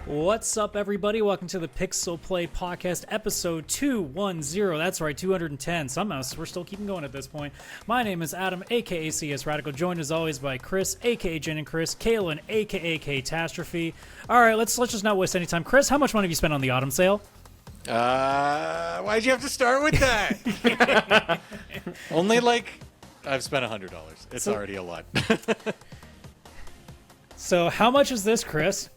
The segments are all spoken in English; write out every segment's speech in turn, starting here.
What's up, everybody? Welcome to the PixelPlay Podcast, episode 210. That's right, 210. Somehow we're still keeping going at this point. My name is Adam, aka CS Radical, joined as always by Chris, aka Jen and Chris, Kaylan, aka Catastrophe. All right, let's just not waste any time. Chris, how much money have you spent on the autumn sale? Why'd you have to start with that? Only I've spent $100. It's already a lot. So how much is this, Chris?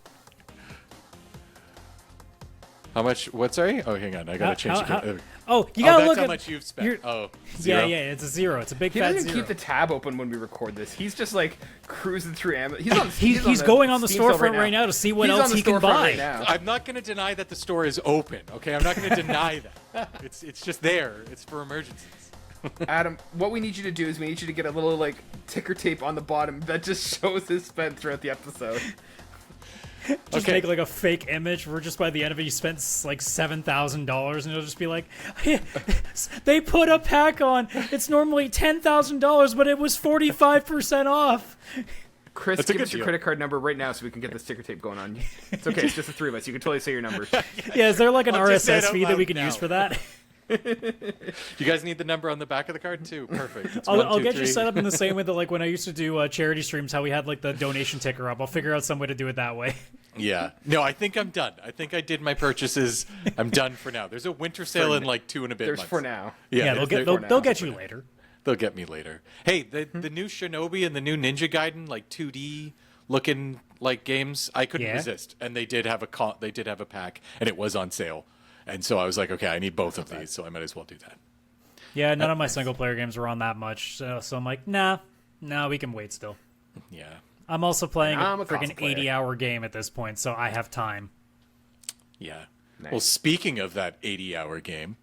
How much? What? Sorry. Oh, hang on. I gotta change. You gotta that's look how at much you've spent. Oh, zero? Yeah, it's a zero. It's a big He fat doesn't zero. keep the tab open when we record this. He's just like cruising through Amazon. He's going on the storefront right now to see what else he can buy. Right now. I'm not gonna deny that the store is open. Okay, I'm not gonna deny that. It's just there. It's for emergencies. Adam, what we need you to do is we need you to get a little ticker tape on the bottom that just shows his spend throughout the episode. Just make a fake image where just by the end of it you spent $7,000 and it'll just be like, they put a pack on. It's normally $10,000, but it was 45% off. Chris, give us your credit card number right now so we can get this ticker tape going on. It's okay. It's just the three of us. You can totally say your numbers. Yeah, is there an RSS feed that we can use for that? You guys need the number on the back of the card too. Perfect. I'll get you set up in the same way that when I used to do charity streams, how we had the donation ticker up. I'll figure out some way to do it that way. Yeah. No, I think I'm done. I think I did my purchases. I'm done for now. There's a winter sale in 2 and a bit months. There's for now. Yeah, they'll get you later. They'll get me later. Hey, the new Shinobi and the new Ninja Gaiden 2D looking games, I couldn't resist. And they did have a pack and it was on sale. And so I was like, okay, I need both of these, so I might as well do that. Yeah, none of my single-player games were on that much, so I'm like, nah, we can wait still. Yeah. I'm also playing a freaking cosplayer. 80-hour game at this point, so I have time. Yeah. Nice. Well, speaking of that 80-hour game,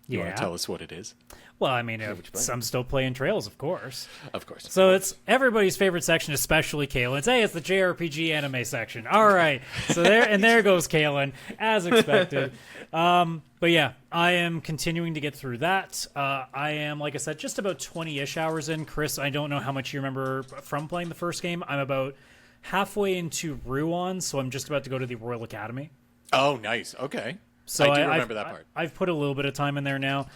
you want to tell us what it is? Well, I mean, some still playing Trails, of course. Of course. So it's everybody's favorite section, especially Kaylan's. Hey, it's the JRPG anime section. All right. So there goes Kaylan, as expected. But yeah, I am continuing to get through that. I am, like I said, just about 20-ish hours in. Chris, I don't know how much you remember from playing the first game. I'm about halfway into Ruan, so I'm just about to go to the Royal Academy. Oh, nice. Okay. So I do remember that part. I've put a little bit of time in there now.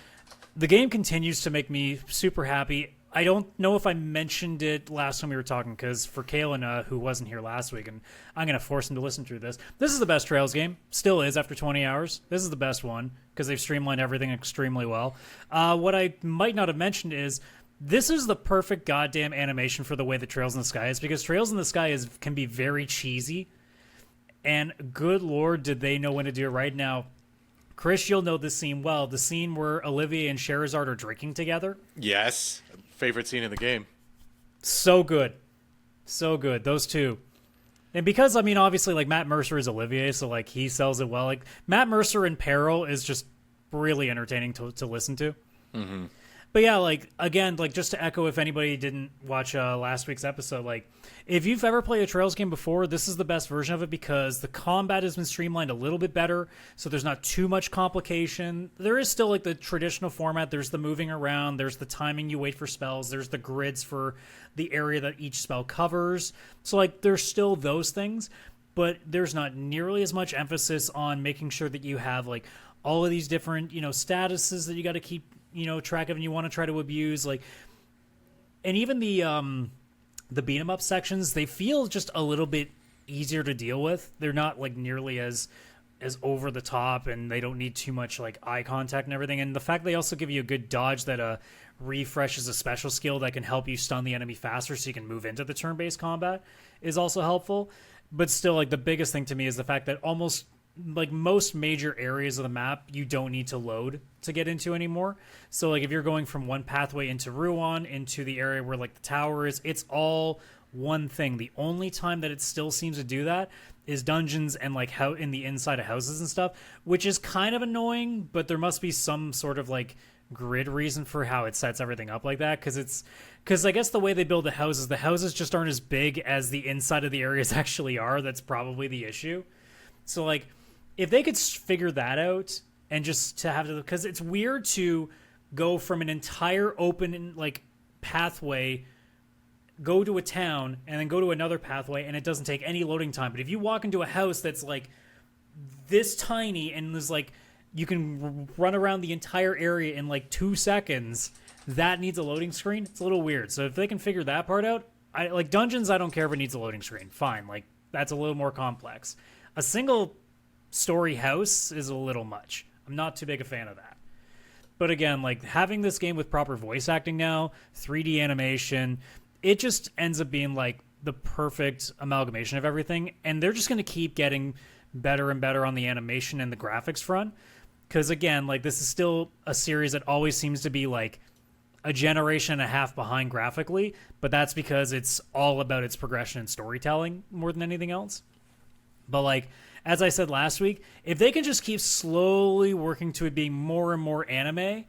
The game continues to make me super happy. I don't know if I mentioned it last time we were talking, because for Kaylan, who wasn't here last week, and I'm going to force him to listen through this is the best Trails game. Still is after 20 hours. This is the best one, because they've streamlined everything extremely well. What I might not have mentioned is, this is the perfect goddamn animation for the way that Trails in the Sky is, because Trails in the Sky can be very cheesy, and good lord, did they know when to do it right now. Chris, you'll know this scene well. The scene where Olivia and Sherazard are drinking together. Yes. Favorite scene in the game. So good. So good. Those two. And because, I mean, obviously, Matt Mercer is Olivier, so, he sells it well. Matt Mercer in Peril is just really entertaining to listen to. Mm-hmm. But yeah, again, just to echo if anybody didn't watch last week's episode, if you've ever played a Trails game before, this is the best version of it because the combat has been streamlined a little bit better, so there's not too much complication. There is still, the traditional format. There's the moving around. There's the timing you wait for spells. There's the grids for the area that each spell covers. So, there's still those things, but there's not nearly as much emphasis on making sure that you have, all of these different, statuses that you got to keep track of and you want to try to abuse, and even the beat 'em up sections, they feel just a little bit easier to deal with. They're not nearly as over the top, and they don't need too much eye contact and everything. And the fact they also give you a good dodge that refreshes a special skill that can help you stun the enemy faster so you can move into the turn-based combat is also helpful. But still, the biggest thing to me is the fact that almost most major areas of the map you don't need to load to get into anymore. So if you're going from one pathway into Ruan into the area where the tower is, it's all one thing. The only time that it still seems to do that is dungeons and how in the inside of houses and stuff, which is kind of annoying, but there must be some sort of grid reason for how it sets everything up like that, because I guess the way they build the houses just aren't as big as the inside of the areas actually are. That's probably the issue. So if they could figure that out and just to have to, because it's weird to go from an entire open pathway, go to a town and then go to another pathway and it doesn't take any loading time. But if you walk into a house that's this tiny and is like you can run around the entire area in like 2 seconds, that needs a loading screen. It's a little weird. So if they can figure that part out, I like dungeons. I don't care if it needs a loading screen. Fine, like that's a little more complex. A single story house is a little much. I'm not too big a fan of that. But again, like having this game with proper voice acting now, 3D animation, it just ends up being like the perfect amalgamation of everything. And they're just going to keep getting better and better on the animation and the graphics front. Because again, like this is still a series that always seems to be like a generation and a half behind graphically, but that's because it's all about its progression and storytelling more than anything else. But like, as I said last week, if they can just keep slowly working to it being more and more anime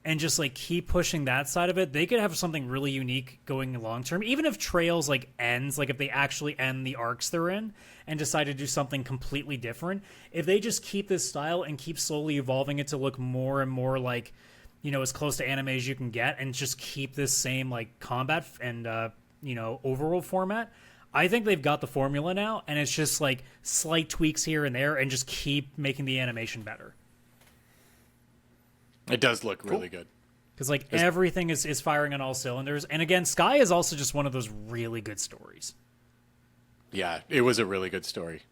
and just like keep pushing that side of it, they could have something really unique going long term. Even if Trails like ends, like if they actually end the arcs they're in and decide to do something completely different, if they just keep this style and keep slowly evolving it to look more and more like, you know, as close to anime as you can get and just keep this same like combat and, you know, overworld format, I think they've got the formula now, and it's just like slight tweaks here and there and just keep making the animation better. It does look really good. Because like everything is firing on all cylinders. And again, Sky is also just one of those really good stories. Yeah, it was a really good story.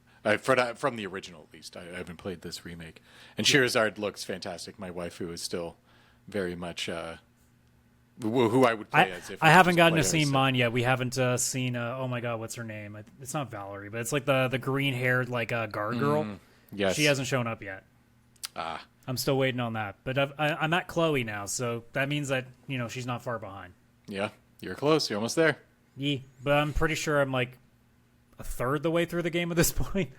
From the original, at least. I haven't played this remake. And Sherazard looks fantastic. My wife, who is still very much... who I would play as if I haven't gotten to see mine yet. We haven't seen oh my god, what's her name? It's not Valerie, but it's like the green haired like guard girl. Yes, she hasn't shown up yet. I'm still waiting on that. But I'm at Chloe now, so that means that you know she's not far behind. Yeah, you're close. You're almost there. Yeah, but I'm pretty sure I'm like a third the way through the game at this point.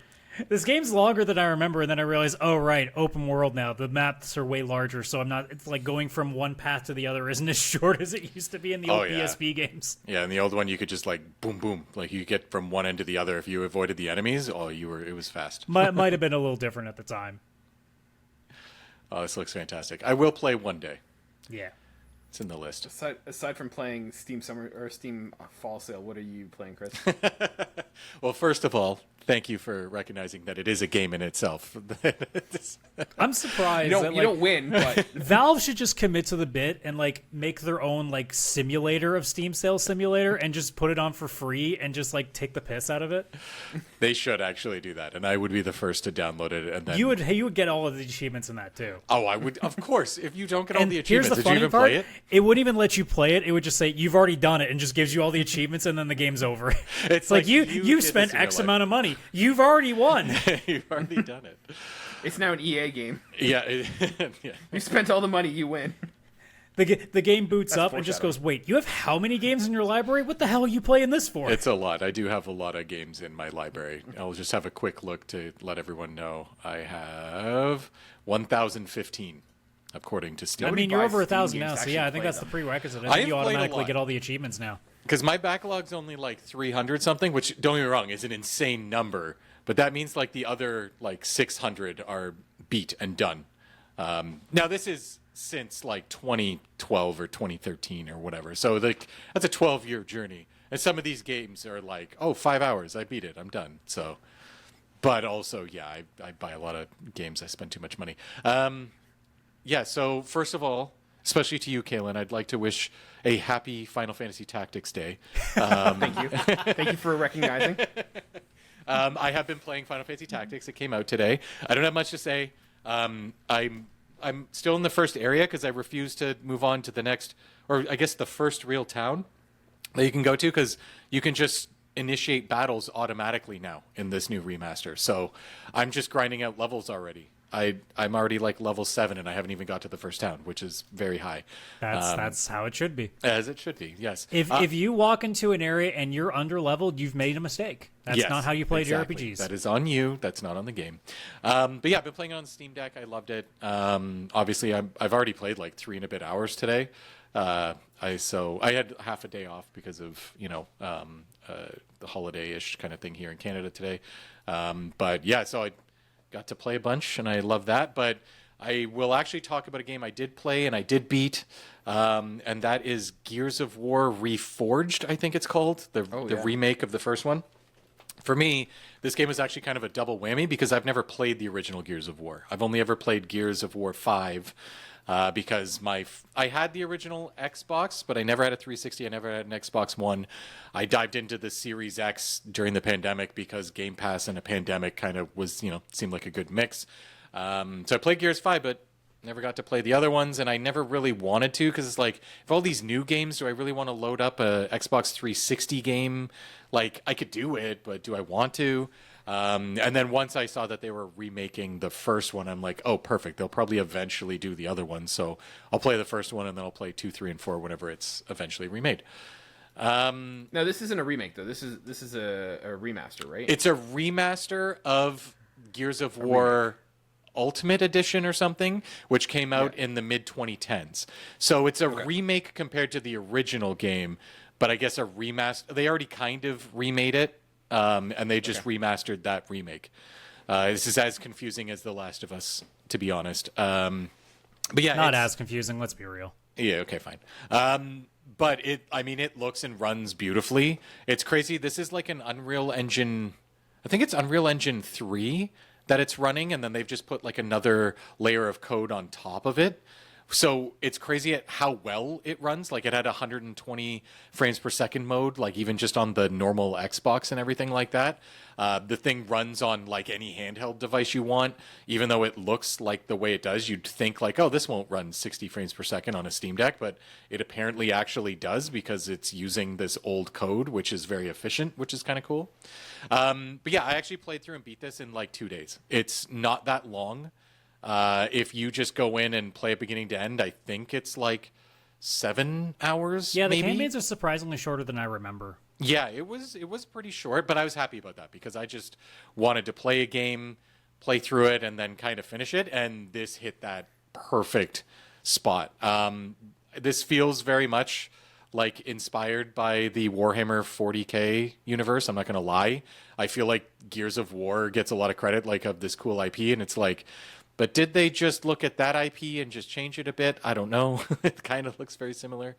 This game's longer than I remember, and then I realized, oh, right, open world now. The maps are way larger, so it's like going from one path to the other isn't as short as it used to be in the old PSP games. Yeah, in the old one, you could just like, boom, boom. Like, you get from one end to the other. If you avoided the enemies, it was fast. Might have been a little different at the time. Oh, this looks fantastic. I will play one day. Yeah. It's in the list. Aside from playing Steam Summer or Steam Fall Sale, what are you playing, Chris? Well, first of all, thank you for recognizing that it is a game in itself. I'm surprised. You don't win, but Valve should just commit to the bit and like make their own like simulator of Steam Sales Simulator and just put it on for free and just like take the piss out of it. They should actually do that, and I would be the first to download it. And then you would get all of the achievements in that too. Oh, I would, of course. If you don't get all And the achievements, here's the did you funny even part, play it? it wouldn't even let you play it. It would just say you've already done it and just gives you all the achievements and then the game's over. It's like you you've spent X amount of money. You've already won. You've already done it. it's now an EA game. Yeah. Yeah. You spent all the money, you win. The game boots up and just goes, wait, you have how many games in your library? What the hell are you playing this for? It's a lot. I do have a lot of games in my library. I'll just have a quick look to let everyone know. I have 1,015, according to Steam. I mean, you're over 1,000 now, so yeah, I think that's them. the prerequisite. I have You played a automatically lot. get all the achievements now. Because my backlog's only like 300 something, which, don't get me wrong, is an insane number. But that means like the other like 600 are beat and done. Now, this is since like 2012 or 2013 or whatever. So like that's a 12-year journey. And some of these games are like, 5 hours, I beat it, I'm done. So, but also, yeah, I buy a lot of games. I spend too much money. Yeah, so first of all, especially to you, Kaylan, I'd like to wish a happy Final Fantasy Tactics Day. Thank you. Thank you for recognizing. I have been playing Final Fantasy Tactics. It came out today. I don't have much to say. I'm still in the first area because I refuse to move on to the next, or I guess the first real town that you can go to, because you can just initiate battles automatically now in this new remaster. So I'm just grinding out levels already. I'm already like level 7 and I haven't even got to the first town, which is very high. That's how it should be. As it should be, yes. If you walk into an area and you're under leveled, you've made a mistake. That's not how you play JRPGs. That is on you. That's not on the game. But yeah, I've been playing it on Steam Deck. I loved it. Obviously, I've already played like 3 and a bit hours today. I had half a day off because of the holiday-ish kind of thing here in Canada today. But yeah, so I got to play a bunch, and I love that. But I will actually talk about a game I did play and I did beat, and that is Gears of War Reforged, I think it's called, the remake of the first one. For me, this game was actually kind of a double whammy because I've never played the original Gears of War. I've only ever played Gears of War 5 because I had the original Xbox, but I never had a 360. I never had an Xbox One. I dived into the Series X during the pandemic because Game Pass and a pandemic kind of was, seemed like a good mix. So I played Gears 5, but never got to play the other ones, and I never really wanted to because it's like, if all these new games, do I really want to load up a Xbox 360 game? Like, I could do it, but do I want to? And then once I saw that they were remaking the first one, I'm like, oh, perfect. They'll probably eventually do the other one, so I'll play the first one, and then I'll play 2, 3, and 4 whenever it's eventually remade. Now, this isn't a remake, though. This is a remaster, right? It's a remaster of Gears of War Ultimate Edition or something, which came out in the mid 2010s. So it's a remake compared to the original game, but I guess a remaster. They already kind of remade it, and they just remastered that remake. This is as confusing as The Last of Us, to be honest. But yeah, not as confusing. Let's be real. Yeah. Okay. Fine. But it looks and runs beautifully. It's crazy. This is like an Unreal Engine. I think it's Unreal Engine 3 that it's running, and then they've just put like another layer of code on top of it. So it's crazy at how well it runs. Like, it had 120 frames per second mode, like even just on the normal Xbox and everything like that. The thing runs on like any handheld device you want, even though it looks like the way it does. You'd think like, oh, this won't run 60 frames per second on a Steam Deck, but it apparently actually does because it's using this old code, which is very efficient, which is kind of cool. But yeah, I actually played through and beat this in like 2 days. It's not that long. If you just go in and play it beginning to end, I think it's like 7 hours. Yeah, the maybe. campaigns are surprisingly shorter than I remember. Yeah, it was pretty short, but I was happy about that because I just wanted to play a game, play through it, and then kind of finish it. And this hit that perfect spot. This feels very much like inspired by the Warhammer 40K universe. I'm not going to lie. I feel like Gears of War gets a lot of credit, like, of this cool IP, and it's like, but did they just look at that IP and just change it a bit? I don't know. It kind of looks very similar.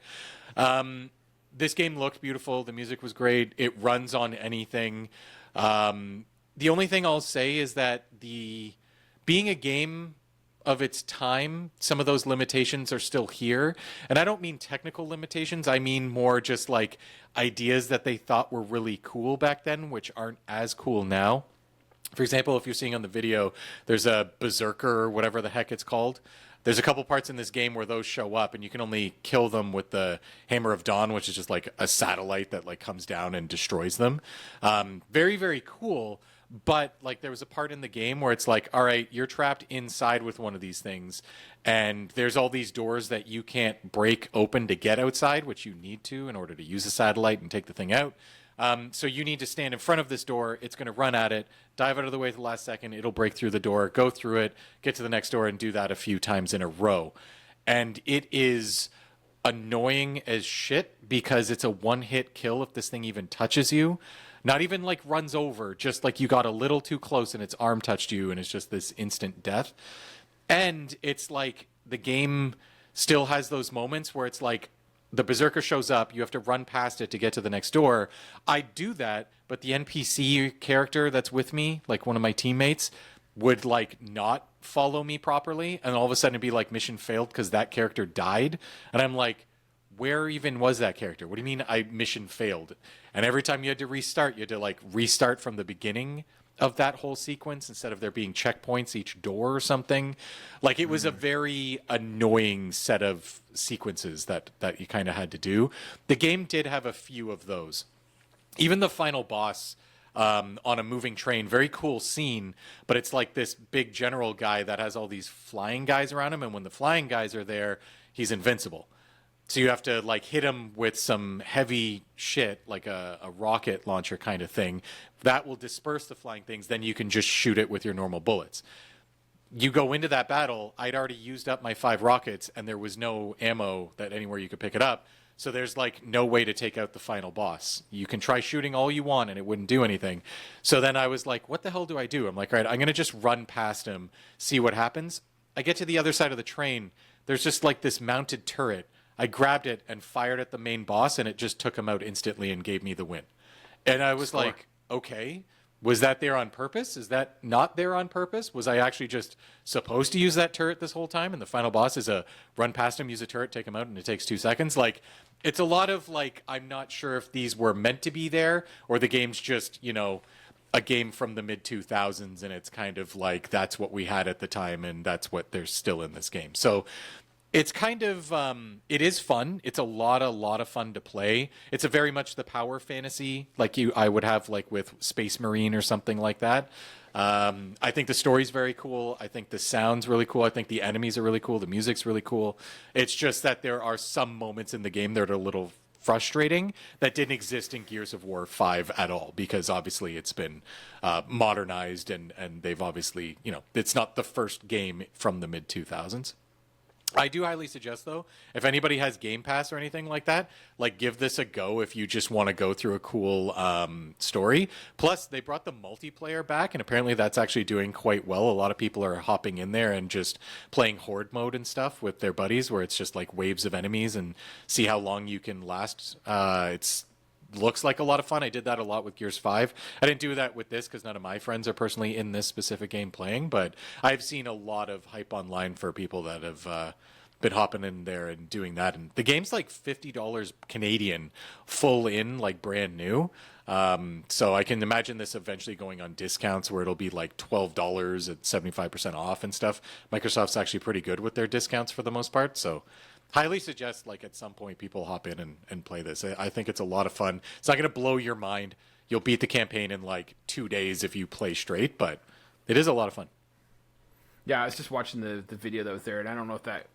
This game looked beautiful. The music was great. It runs on anything. The only thing I'll say is that being a game of its time, some of those limitations are still here. And I don't mean technical limitations. I mean more just like ideas that they thought were really cool back then, which aren't as cool now. For example, if you're seeing on the video, there's a berserker or whatever the heck it's called. There's a couple parts in this game where those show up, and you can only kill them with the Hammer of Dawn, which is just like a satellite that like comes down and destroys them. Very, very cool. But like, there was a part in the game where it's like, all right, you're trapped inside with one of these things, and there's all these doors that you can't break open to get outside, which you need to in order to use a satellite and take the thing out. So you need to stand in front of this door. It's going to run at it, dive out of the way at the last second. It'll break through the door, go through it, get to the next door, and do that a few times in a row. And it is annoying as shit because it's a one-hit kill if this thing even touches you. Not even like runs over, just like you got a little too close and its arm touched you, and it's just this instant death. And it's like the game still has those moments where it's like, the berserker shows up, you have to run past it to get to the next door. I do that, but the NPC character that's with me, like one of my teammates, would like not follow me properly, and all of a sudden it'd be like mission failed because that character died. And I'm like, where even was that character? What do you mean mission failed? And every time you had to restart, you had to like restart from the beginning of that whole sequence instead of there being checkpoints each door or something. Like, it was a very annoying set of sequences that you kind of had to do. The game did have a few of those. Even the final boss on a moving train, very cool scene, but it's like this big general guy that has all these flying guys around him, and when the flying guys are there, he's invincible. So you have to like hit him with some heavy shit, like a rocket launcher kind of thing. That will disperse the flying things. Then you can just shoot it with your normal bullets. You go into that battle, I'd already used up my 5 rockets, and there was no ammo that anywhere you could pick it up. So there's like no way to take out the final boss. You can try shooting all you want and it wouldn't do anything. So then I was like, what the hell do I do? I'm like, all right, I'm going to just run past him, see what happens. I get to the other side of the train. There's just like this mounted turret. I grabbed it and fired at the main boss, and it just took him out instantly and gave me the win. And I was like, okay. Was that there on purpose? Is that not there on purpose? Was I actually just supposed to use that turret this whole time? And the final boss is a run past him, use a turret, take him out, and it takes 2 seconds. Like, it's a lot of like, I'm not sure if these were meant to be there or the game's just, a game from the mid 2000s and it's kind of like that's what we had at the time and that's what there's still in this game. So it's kind of it is fun. It's a lot of fun to play. It's a very much the power fantasy like I would have like with Space Marine or something like that. I think the story's very cool. I think the sound's really cool. I think the enemies are really cool. The music's really cool. It's just that there are some moments in the game that are a little frustrating that didn't exist in Gears of War 5 at all, because obviously it's been modernized and they've obviously, it's not the first game from the mid 2000s. I do highly suggest, though, if anybody has Game Pass or anything like that, like give this a go if you just want to go through a cool story. Plus, they brought the multiplayer back, and apparently that's actually doing quite well. A lot of people are hopping in there and just playing horde mode and stuff with their buddies, where it's just like waves of enemies and see how long you can last. It's looks like a lot of fun. I did that a lot with Gears 5. I didn't do that with this because none of my friends are personally in this specific game playing, but I've seen a lot of hype online for people that have been hopping in there and doing that. And the game's like $50 Canadian full in, like brand new. So I can imagine this eventually going on discounts where it'll be like $12 at 75% off and stuff. Microsoft's actually pretty good with their discounts for the most part. So highly suggest like at some point people hop in and play this. I think it's a lot of fun. It's not going to blow your mind. You'll beat the campaign in like 2 days if you play straight, but it is a lot of fun. Yeah, I was just watching the video that was there, and I don't know if that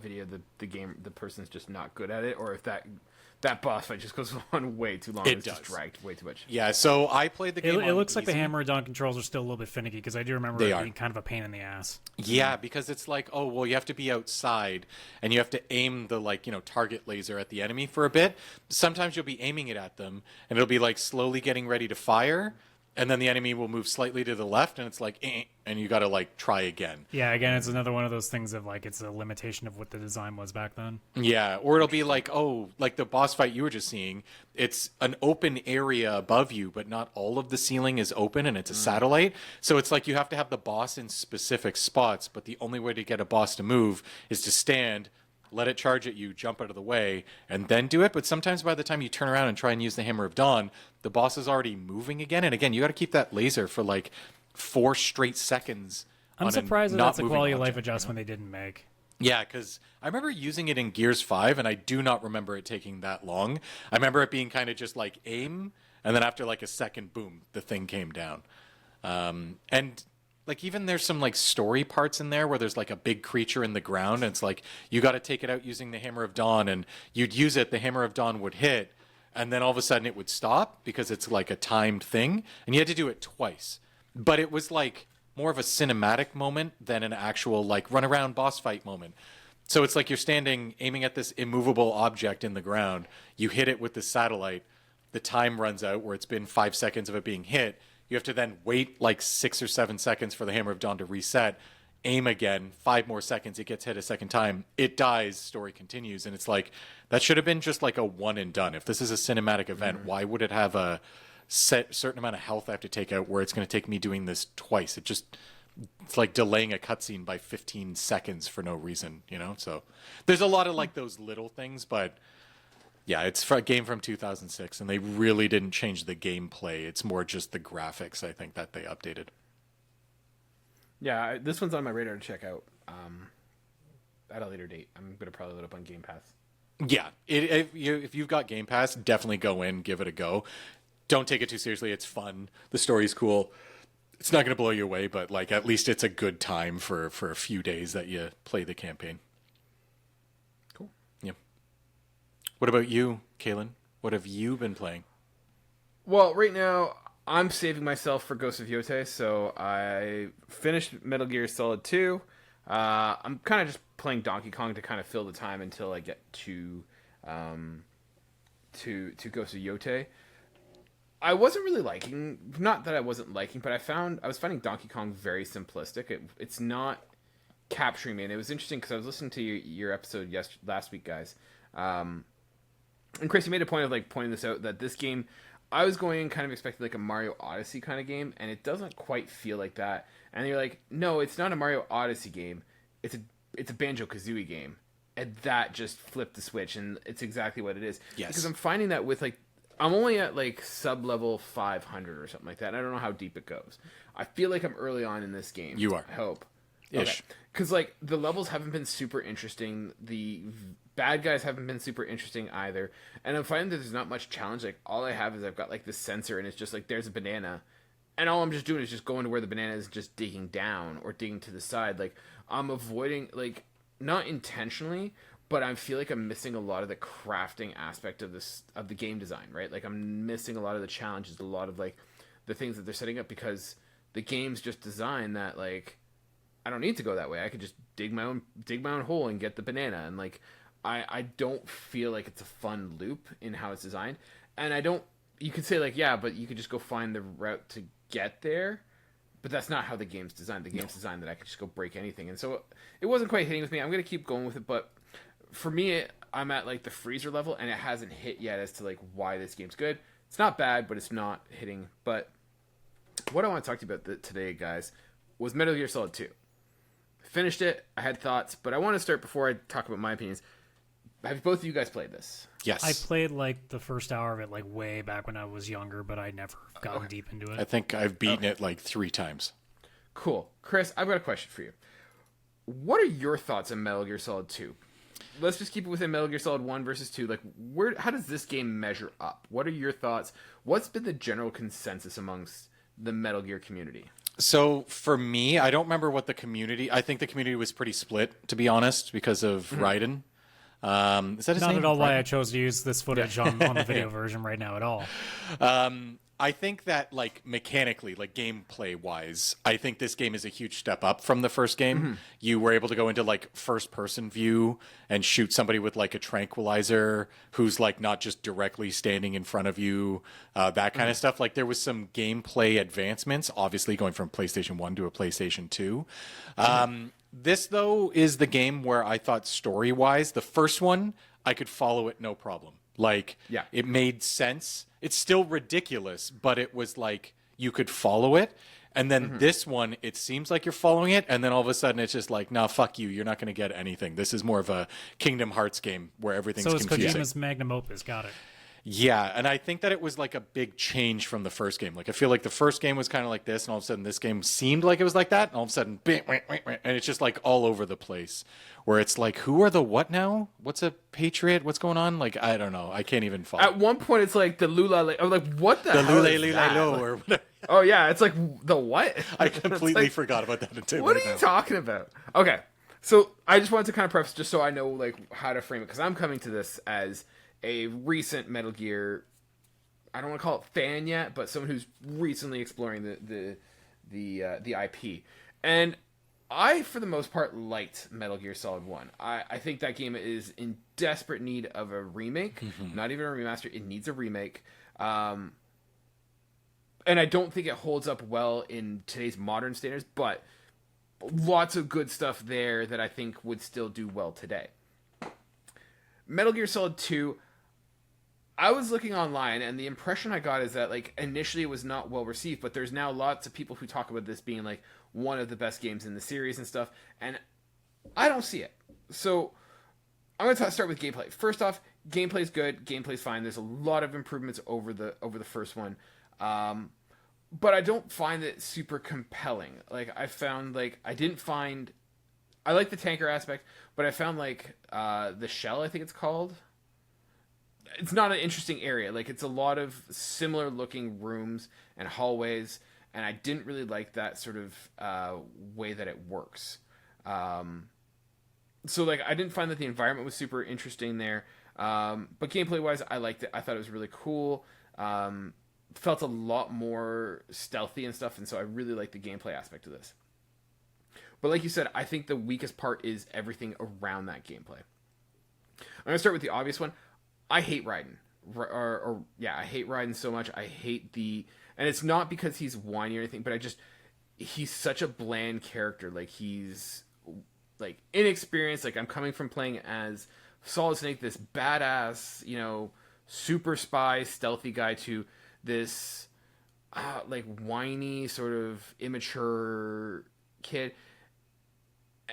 video, the person's just not good at it, or if that boss fight just goes on way too long. It's just dragged way too much. Yeah, so I played the game. It looks like the hammer and dawn controls are still a little bit finicky because I do remember it being kind of a pain in the ass. Yeah, because it's like, oh, well, you have to be outside and you have to aim the target laser at the enemy for a bit. Sometimes you'll be aiming it at them and it'll be like slowly getting ready to fire. And then the enemy will move slightly to the left, and it's like, and you got to like try again. Yeah, again, it's another one of those things of like it's a limitation of what the design was back then. Yeah, or it'll be like, oh, like the boss fight you were just seeing. It's an open area above you, but not all of the ceiling is open, and it's a satellite. So it's like you have to have the boss in specific spots, but the only way to get a boss to move is to stand, let it charge at you, jump out of the way, and then do it. But sometimes by the time you turn around and try and use the Hammer of Dawn, the boss is already moving again. And again, you got to keep that laser for like 4 straight seconds. I'm surprised that's a quality of life adjustment they didn't make. Yeah, because I remember using it in Gears 5, and I do not remember it taking that long. I remember it being kind of just like aim, and then after like a second, boom, the thing came down. And like even there's some like story parts in there where there's like a big creature in the ground, and it's like you got to take it out using the Hammer of Dawn, and you'd use it, the Hammer of Dawn would hit, and then all of a sudden it would stop because it's like a timed thing, and you had to do it twice. But it was like more of a cinematic moment than an actual like run around boss fight moment. So it's like you're standing aiming at this immovable object in the ground, you hit it with the satellite, the time runs out where it's been 5 seconds of it being hit. You have to then wait like 6 or 7 seconds for the Hammer of Dawn to reset, aim again, 5 more seconds, it gets hit a second time, it dies, story continues. And it's like, that should have been just like a one and done. If this is a cinematic event, why would it have a certain amount of health I have to take out where it's going to take me doing this twice? It's like delaying a cutscene by 15 seconds for no reason, So there's a lot of like those little things, but yeah, it's a game from 2006, and they really didn't change the gameplay. It's more just the graphics, I think, that they updated. Yeah, this one's on my radar to check out at a later date. I'm going to probably load up on Game Pass. Yeah, if you've got Game Pass, definitely go in, give it a go. Don't take it too seriously. It's fun. The story's cool. It's not going to blow you away, but like at least it's a good time for a few days that you play the campaign. Cool. Yeah. What about you, Kaylan? What have you been playing? Well, right now I'm saving myself for Ghost of Yotei, so I finished Metal Gear Solid 2. I'm kind of just playing Donkey Kong to kind of fill the time until I get to Ghost of Yotei. I wasn't really liking, not that I wasn't liking, but I was finding Donkey Kong very simplistic. It's not capturing me, and it was interesting because I was listening to your episode last week, guys. And Chris, you made a point of like pointing this out, that this game, I was going in kind of expecting like a Mario Odyssey kind of game, and it doesn't quite feel like that. And you're like, no, it's not a Mario Odyssey game. It's a Banjo-Kazooie game. And that just flipped the switch, and it's exactly what it is. Yes. Because I'm finding that with like, I'm only at like sub-level 500 or something like that, and I don't know how deep it goes. I feel like I'm early on in this game. You are. I hope. Ish. Because like the levels haven't been super interesting. The bad guys haven't been super interesting either. And I'm finding that there's not much challenge. Like all I have is I've got like this sensor, and it's just like there's a banana, and all I'm just doing is just going to where the banana is, just digging down or digging to the side. Like I'm avoiding, like, not intentionally, but I feel like I'm missing a lot of the crafting aspect of the game design, right? Like I'm missing a lot of the challenges, a lot of like the things that they're setting up, because the game's just designed that like I don't need to go that way. I could just dig my own hole and get the banana, and like I don't feel like it's a fun loop in how it's designed. And I don't, you could say like, yeah, but you could just go find the route to get there. But that's not how the game's designed. The game's designed that I could just go break anything. And so it wasn't quite hitting with me. I'm going to keep going with it. But for me, I'm at like the freezer level, and it hasn't hit yet as to like why this game's good. It's not bad, but it's not hitting. But what I want to talk to you about today, guys, was Metal Gear Solid 2. Finished it. I had thoughts, but I want to start before I talk about my opinions. Have both of you guys played this? Yes. I played like the first hour of it like way back when I was younger, but I never gotten deep into it. I think I've beaten it like 3 times. Cool. Chris, I've got a question for you. What are your thoughts on Metal Gear Solid 2? Let's just keep it within Metal Gear Solid 1 versus 2. Like, how does this game measure up? What are your thoughts? What's been the general consensus amongst the Metal Gear community? So for me, I don't remember what the community. I think the community was pretty split, to be honest, because of Raiden. Is that his Not name? at all why Raiden? I chose to use this footage on the video version right now at all. I think that, like, mechanically, like, gameplay-wise, I think this game is a huge step up from the first game. You were able to go into, like, first-person view and shoot somebody with, like, a tranquilizer who's, like, not just directly standing in front of you, that kind of stuff. Like, there was some gameplay advancements, obviously going from PlayStation 1 to a PlayStation 2. This, though, is the game where I thought story-wise, the first one, I could follow it no problem. Like, it made sense. It's still ridiculous, but it was like you could follow it. And then this one, it seems like you're following it, and then all of a sudden it's just like, nah, fuck you. You're not going to get anything. This is more of a Kingdom Hearts game where everything's confusing. So it's Kojima's magnum opus. Got it. Yeah, and I think that it was like a big change from the first game. Like, I feel like the first game was kind of like this, and all of a sudden this game seemed like it was like that, and all of a sudden, and it's just like all over the place. Where it's like, who are the what now? What's a patriot? What's going on? Like, I don't know. I can't even follow. At one point, it's like the Lula. I'm like, what the hell is that? Or whatever. Oh yeah, it's like the what? I completely like, forgot about that until what right are you now. talking about? Okay, so I just wanted to kind of preface, just so I know like how to frame it, because I'm coming to this as a recent Metal Gear. I don't want to call it fan yet, but someone who's recently exploring the IP. And I, for the most part, liked Metal Gear Solid 1. I think that game is in desperate need of a remake. Not even a remaster. It needs a remake. And I don't think it holds up well in today's modern standards, but lots of good stuff there that I think would still do well today. Metal Gear Solid 2, I was looking online, and the impression I got is that, like, initially it was not well received, but there's now lots of people who talk about this being, like, one of the best games in the series and stuff, and I don't see it. So I'm going to start with gameplay. First off, gameplay's good, gameplay's fine. There's a lot of improvements over the first one, but I don't find it super compelling. Like, I found, like, I like the tanker aspect, but I found, like, the shell, I think it's called. It's not an interesting area. Like, it's a lot of similar looking rooms and hallways, and I didn't really like that sort of way that it works. So, like, I didn't find that the environment was super interesting there. But gameplay-wise, I liked it. I thought it was really cool. Felt a lot more stealthy and stuff, and so I really liked the gameplay aspect of this. But like you said, I think the weakest part is everything around that gameplay. I'm going to start with the obvious one. I hate Raiden. I hate Raiden so much. I hate and it's not because he's whiny or anything, but he's such a bland character. Like, he's, like, inexperienced. Like, I'm coming from playing as Solid Snake, this badass, super spy, stealthy guy, to this like whiny sort of immature kid,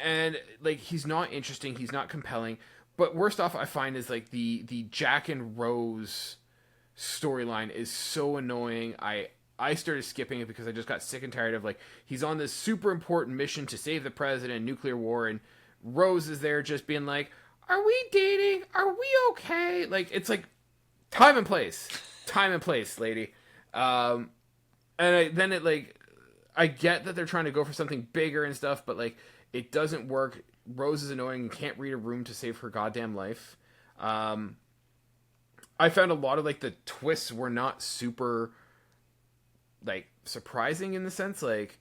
and like he's not interesting, he's not compelling. But worst off, I find is like the Jack and Rose storyline is so annoying. I started skipping it because I just got sick and tired of like he's on this super important mission to save the president, nuclear war, and Rose is there just being like, "Are we dating? Are we okay?" Like it's like time and place, lady. And then it like I get that they're trying to go for something bigger and stuff, but like it doesn't work. Rose is annoying and can't read a room to save her goddamn life. I found a lot of like the twists were not super like surprising in the sense like,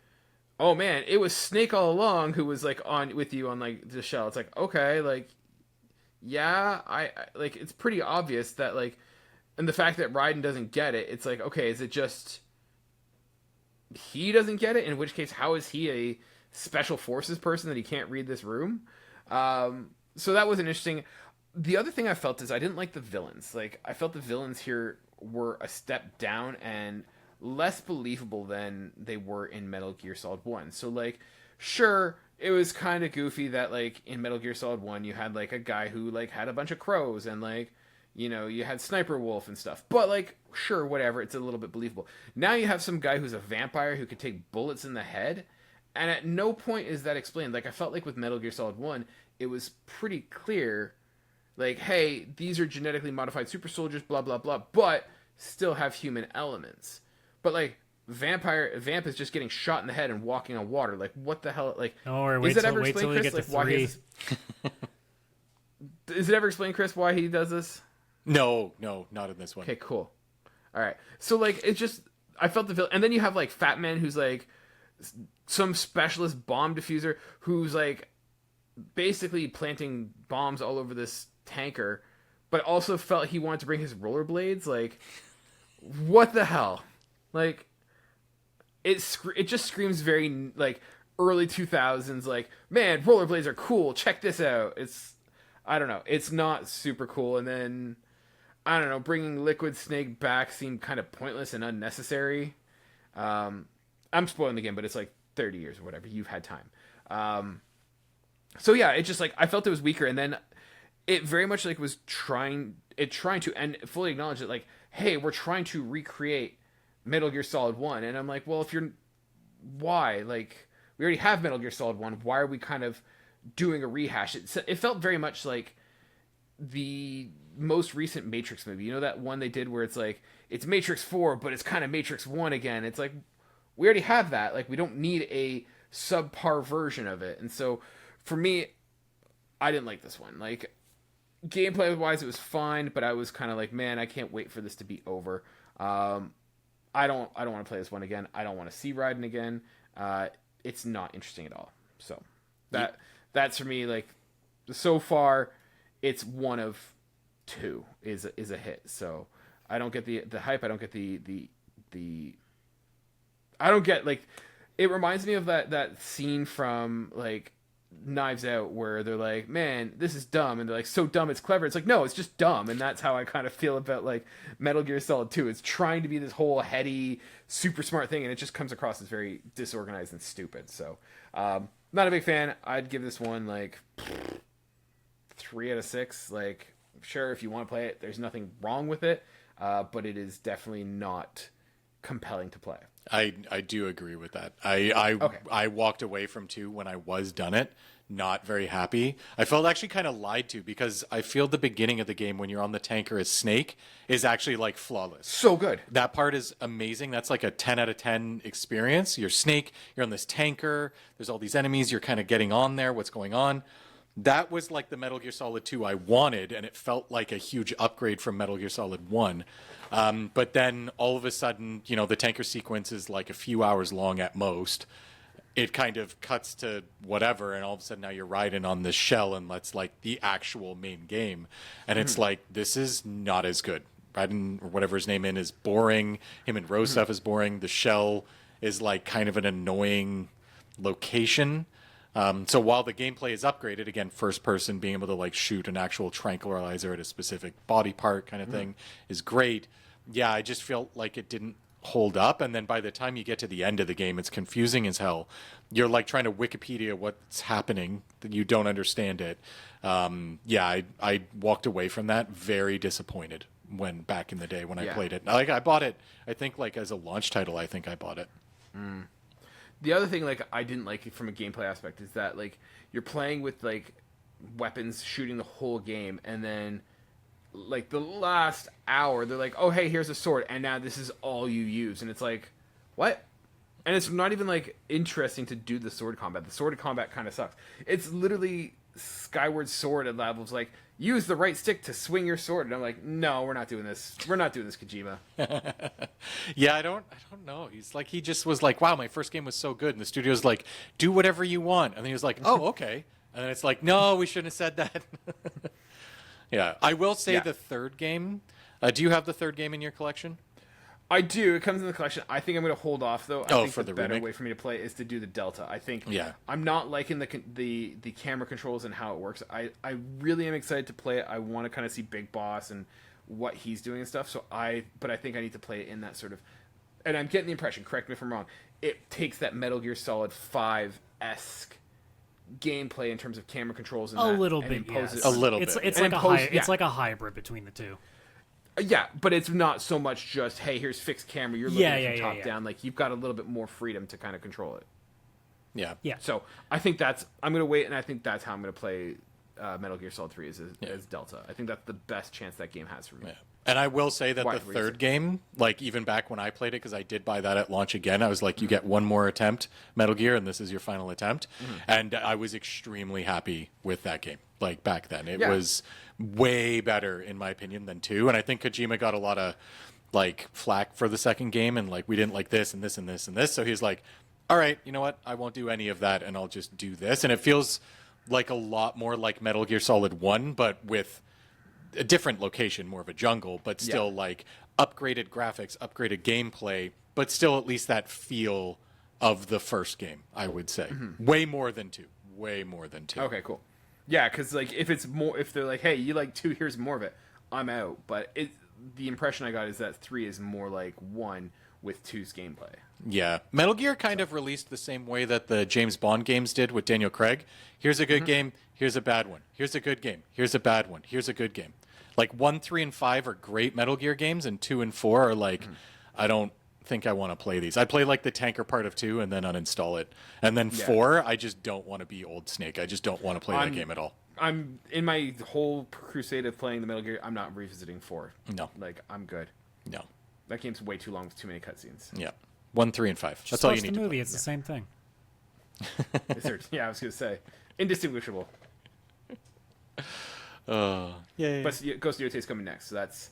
oh man, it was Snake all along who was like on with you on like the shell. It's like, okay, like yeah, I like it's pretty obvious that like, and the fact that Raiden doesn't get it, it's like, okay, is it just he doesn't get it? In which case, how is he a special forces person that he can't read this room? So that was an interesting. The other thing I felt is I didn't like the villains. Like I felt the villains here were a step down and less believable than they were in Metal Gear Solid 1. So like, sure, it was kind of goofy that like in Metal Gear Solid 1 you had like a guy who like had a bunch of crows and like, you know, you had Sniper Wolf and stuff. But like, sure, whatever, it's a little bit believable. Now you have some guy who's a vampire who could take bullets in the head, and at no point is that explained. Like I felt like with Metal Gear Solid 1, it was pretty clear like, hey, these are genetically modified super soldiers, blah blah blah, but still have human elements. But like Vamp is just getting shot in the head and walking on water. Like what the hell? Like wait till you get to 3. Is it ever explained, Chris, why he does this? No, not in this one. Okay, cool. All right. So like it's just I felt the villain, and then you have like Fat Man who's like some specialist bomb diffuser who's like basically planting bombs all over this tanker, but also felt he wanted to bring his rollerblades. Like what the hell? Like it just screams very like early 2000s like, man, rollerblades are cool, check this out. It's I don't know, it's not super cool. And then I don't know, bringing Liquid Snake back seemed kind of pointless and unnecessary. I'm spoiling the game, but it's like 30 years or whatever, you've had time. So yeah, it just like I felt it was weaker, and then it very much like was trying to and fully acknowledge it like, hey, we're trying to recreate Metal Gear Solid 1. And I'm like, well, why? Like, we already have Metal Gear Solid 1. Why are we kind of doing a rehash? It felt very much like the most recent Matrix movie. You know that one they did where it's like, it's Matrix 4, but it's kind of Matrix 1 again. It's like, we already have that. Like, we don't need a subpar version of it. And so, for me, I didn't like this one. Like, gameplay-wise, it was fine, but I was kind of like, man, I can't wait for this to be over. I don't want to play this one again. I don't want to see Raiden again. It's not interesting at all. So that's for me. Like so far, it's one of 2 is a hit. So I don't get the hype. I don't get the I don't get like. It reminds me of that scene from like Knives Out where they're like, man, this is dumb, and they're like, so dumb it's clever. It's like, no, it's just dumb. And that's how I kind of feel about like Metal Gear Solid 2. It's trying to be this whole heady super smart thing, and it just comes across as very disorganized and stupid. So not a big fan. I'd give this one like 3 out of 6. Like, sure, if you want to play it, there's nothing wrong with it, but it is definitely not compelling to play. I do agree with that. I walked away from 2 when I was done it, not very happy. I felt actually kind of lied to because I feel the beginning of the game when you're on the tanker as Snake is actually like flawless. So good. That part is amazing. That's like a 10 out of 10 experience. You're Snake, you're on this tanker, there's all these enemies, you're kind of getting on there, what's going on. That was like the Metal Gear Solid 2 I wanted, and it felt like a huge upgrade from Metal Gear Solid 1. But then all of a sudden, you know, the tanker sequence is like a few hours long at most. It kind of cuts to whatever, and all of a sudden now you're riding on this shell, and that's like the actual main game. And it's like, this is not as good. Raiden, or whatever his name is boring. Him and Rose stuff is boring. The shell is like kind of an annoying location. So while the gameplay is upgraded, again, first person, being able to like shoot an actual tranquilizer at a specific body part kind of thing is great. yeah, I just felt like it didn't hold up. And then by the time you get to the end of the game, it's confusing as hell. You're like trying to Wikipedia what's happening, that you don't understand it. Yeah, I walked away from that very disappointed when back in the day when I played it. Like, I bought it, I think, like as a launch title, I think I bought it. The other thing, like, I didn't like it from a gameplay aspect is that, like, you're playing with, like, weapons shooting the whole game, and then, like, the last hour, they're like, oh, hey, here's a sword, and now this is all you use. And it's like, what? And it's not even, like, interesting to do the sword combat. The sword combat kind of sucks. It's literally Skyward Sword at levels, like, use the right stick to swing your sword. And I'm like, no, we're not doing this. We're not doing this, Kojima. Yeah, I don't know. He's like, he just was like, wow, my first game was so good. And the studio's like, do whatever you want. And then he was like, oh, okay. And then it's like, no, we shouldn't have said that. Yeah, I will say the third game. Do you have the third game in your collection? I do. It comes in the collection. I think I'm going to hold off, though. I think for the the better remake? way for me to play is to do the Delta. I think Yeah. I'm not liking the camera controls and how it works. I really am excited to play it. I want to kind of see Big Boss and what he's doing and stuff. But I think I need to play it in that sort of, and I'm getting the impression, correct me if I'm wrong, it takes that Metal Gear Solid 5-esque gameplay in terms of camera controls and A that, little and bit, imposes- yes. A little bit. It's And like impose- it's like a hybrid between the two. Yeah, but it's not so much just, hey, here's fixed camera, you're looking at it from top down. Like, you've got a little bit more freedom to kind of control it. Yeah. Yeah. So I think I'm going to wait, and I think that's how I'm going to play Metal Gear Solid 3 as Delta. I think that's the best chance that game has for me. Yeah. And I will say that Why? the What do you third say? game, like even back when I played it, because I did buy that at launch again, I was like, you get one more attempt, Metal Gear, and this is your final attempt. And I was extremely happy with that game. Like back then, it was way better in my opinion than 2. And I think Kojima got a lot of like flack for the second game, and like we didn't like this and this and this and this. So he's like, all right, you know what? I won't do any of that, and I'll just do this. And it feels like a lot more like Metal Gear Solid 1, but with a different location, more of a jungle, but still like upgraded graphics, upgraded gameplay, but still at least that feel of the first game, I would say. Way more than 2. Way more than 2. Okay, cool. Yeah, because like if they're like, hey, you like 2, here's more of it, I'm out. But the impression I got is that 3 is more like 1 with 2's gameplay. Yeah. Metal Gear kind of released the same way that the James Bond games did with Daniel Craig. Here's a good game, here's a bad one. Here's a good game, here's a bad one, here's a good game. Like 1, 3, and 5 are great Metal Gear games, and 2 and 4 are like, I don't think I want to play these. I'd play like the tanker part of 2 and then uninstall it. And then 4, I just don't want to be Old Snake. I just don't want to play that game at all. I'm in my whole crusade of playing the Metal Gear, I'm not revisiting 4. No. Like, I'm good. No. That game's way too long with too many cutscenes. Yeah. 1, 3, and 5. Just That's all watch you need the to movie. play. It's the same thing. Yeah, I was going to say. Indistinguishable. Yay. But Ghost of Yotei is coming next, so that's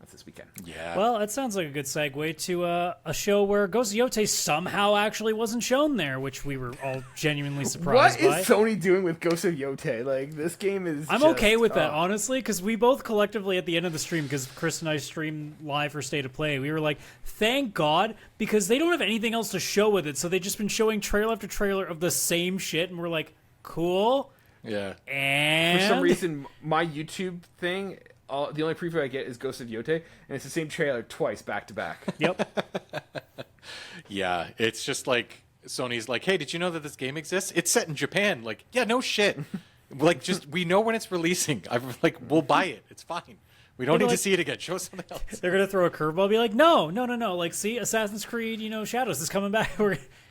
this weekend. Yeah. Well, that sounds like a good segue to a show where Ghost of Yotei somehow actually wasn't shown there, which we were all genuinely surprised What by. is Sony doing with Ghost of Yotei? Like, this game is I'm just, okay with that, honestly, because we both collectively at the end of the stream, because Chris and I streamed live for State of Play, we were like, thank God, because they don't have anything else to show with it, so they've just been showing trailer after trailer of the same shit, and we're like, cool. Yeah. And For some reason, my YouTube thing, the only preview I get is Ghost of Yotei, and it's the same trailer twice back to back. Yep. Yeah. It's just like Sony's like, hey, did you know that this game exists? It's set in Japan. Like, yeah, no shit. Like, just we know when it's releasing. I'm like, we'll buy it. It's fine. We don't need to see it again. Show us something else. They're gonna throw a curveball, be like, no. Like, see, Assassin's Creed, Shadows is coming back.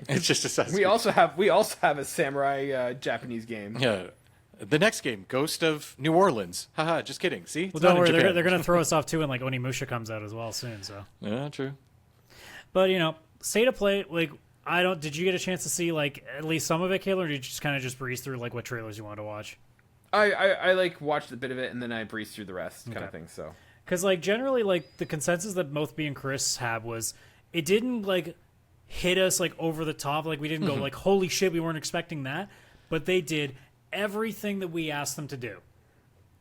It's just Assassin's We Creed. also have a samurai Japanese game. Yeah. The next game, Ghost of New Orleans. Haha, just kidding. See? It's Well, not don't in worry, Japan. they're gonna throw us off too, and like Onimusha comes out as well soon. So, Yeah, true. but State of Play, like, I don't. Did you get a chance to see like at least some of it, Kayla, or did you just kind of just breeze through like what trailers you wanted to watch? I like watched a bit of it and then I breezed through the rest kind of thing. So Because like generally, like the consensus that both me and Chris had was it didn't like hit us like over the top. Like we didn't go like holy shit, we weren't expecting that, but they did everything that we asked them to do,